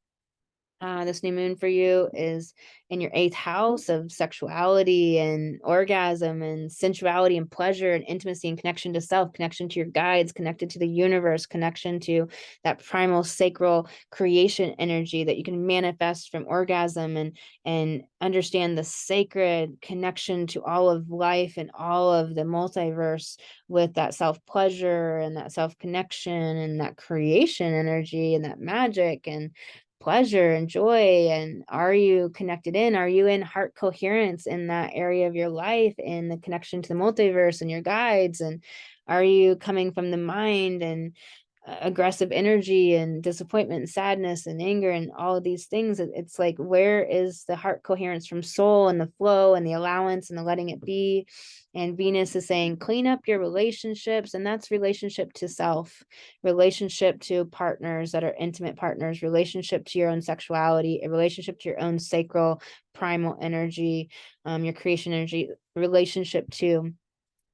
this new moon for you is in your 8th house of sexuality and orgasm and sensuality and pleasure and intimacy and connection to self, connection to your guides, connected to the universe, connection to that primal sacral creation energy that you can manifest from orgasm, and understand the sacred connection to all of life and all of the multiverse with that self pleasure and that self connection and that creation energy and that magic and pleasure and joy. And are you connected in? Are you in heart coherence in that area of your life, in the connection to the multiverse and your guides? And are you coming from the mind and aggressive energy and disappointment and sadness and anger and all of these things? It's like, where is the heart coherence from soul and the flow and the allowance and the letting it be? And Venus is saying, clean up your relationships. And that's relationship to self, relationship to partners that are intimate partners, relationship to your own sexuality, a relationship to your own sacral primal energy, your creation energy, relationship to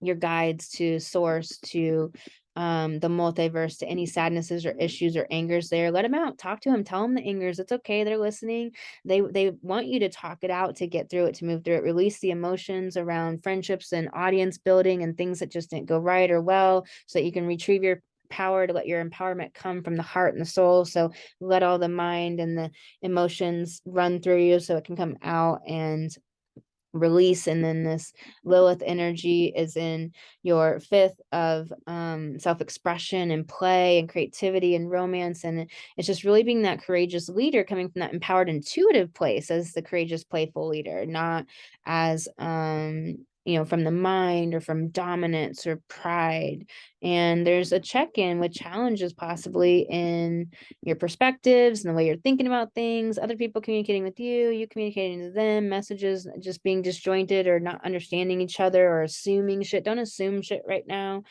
your guides, to source, to the multiverse, to any sadnesses or issues or angers there. Let them out. Talk to them. Tell them the angers. It's okay. They're listening. They want you to talk it out, to get through it, to move through it. Release the emotions around friendships and audience building and things that just didn't go right or well, so that you can retrieve your power, to let your empowerment come from the heart and the soul. So let all the mind and the emotions run through you so it can come out, and release. And then this Lilith energy is in your fifth of self-expression and play and creativity and romance. And it's just really being that courageous leader, coming from that empowered intuitive place as the courageous playful leader, not as from the mind or from dominance or pride. And there's a check-in with challenges possibly in your perspectives and the way you're thinking about things, other people communicating with you, you communicating to them, messages just being disjointed or not understanding each other or assuming shit. Don't assume shit right now.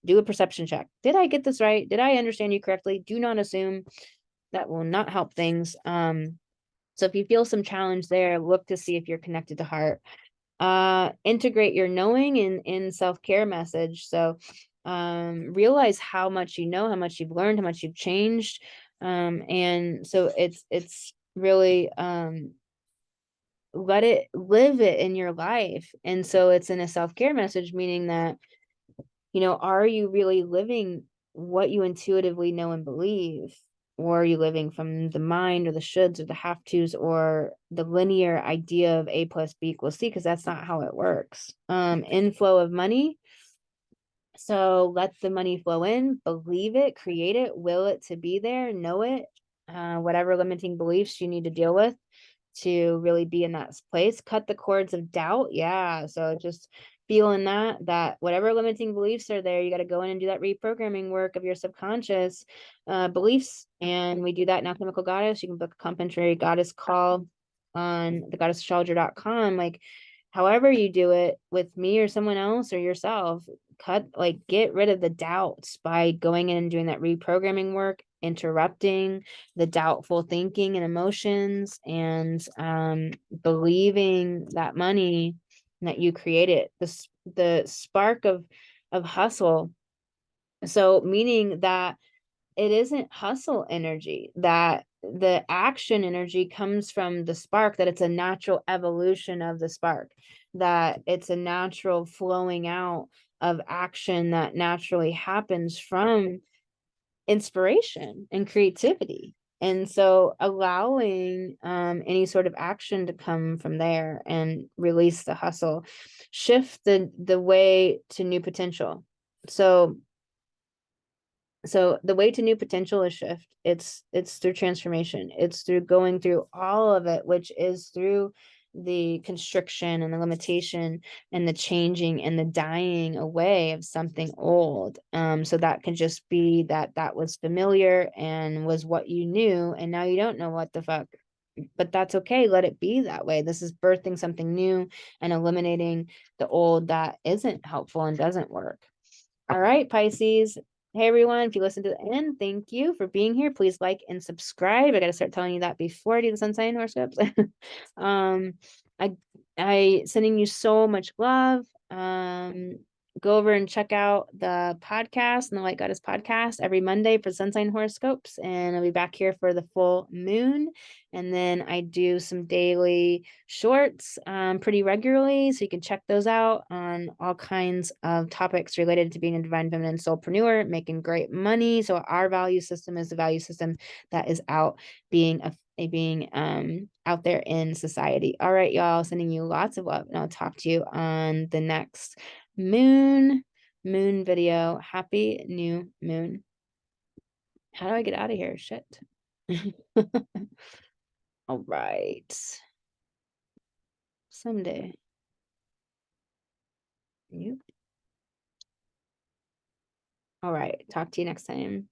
Do a perception check. Did I get this right? Did I understand you correctly? Do not assume. That will not help things. So if you feel some challenge there, look to see if you're connected to heart. Integrate your knowing in self-care message. So realize how much you know, how much you've learned, how much you've changed. And so it's really let it live it in your life. And so it's in a self-care message, meaning that, are you really living what you intuitively know and believe? Or are you living from the mind or the shoulds or the have tos or the linear idea of A plus B equals C? Because that's not how it works. Inflow of money. So let the money flow in, believe it, create it, will it to be there, know it. Whatever limiting beliefs you need to deal with to really be in that place. Cut the cords of doubt. Yeah. So just feeling that whatever limiting beliefs are there, you got to go in and do that reprogramming work of your subconscious beliefs. And we do that in Alchemical Goddess. You can book a complimentary goddess call on thegoddessastrologer.com. Like, however you do it with me or someone else or yourself, get rid of the doubts by going in and doing that reprogramming work, interrupting the doubtful thinking and emotions, and believing that money that you created, the spark of hustle. So meaning that it isn't hustle energy, that the action energy comes from the spark, that it's a natural evolution of the spark, that it's a natural flowing out of action that naturally happens from inspiration and creativity. And so allowing any sort of action to come from there and release the hustle, shift the way to new potential. So the way to new potential is shift. It's through transformation. It's through going through all of it, which is through the constriction and the limitation and the changing and the dying away of something old. So that can just be that was familiar and was what you knew, and now you don't know what the fuck. But that's okay. Let it be that way. This is birthing something new and eliminating the old that isn't helpful and doesn't work. All right, Pisces. Hey, everyone. If you listen to the end, thank you for being here. Please like and subscribe. I got to start telling you that before I do the sun sign horoscopes. I sending you so much love. Go over and check out the podcast and the White Goddess podcast every Monday for sun sign horoscopes. And I'll be back here for the full moon. And then I do some daily shorts pretty regularly. So you can check those out on all kinds of topics related to being a divine feminine soulpreneur, making great money. So our value system is the value system that is out being out there in society. All right, y'all, sending you lots of love. And I'll talk to you on the next moon video. Happy new moon. How do I get out of here? Shit. All right. Someday. Yep. All right. Talk to you next time.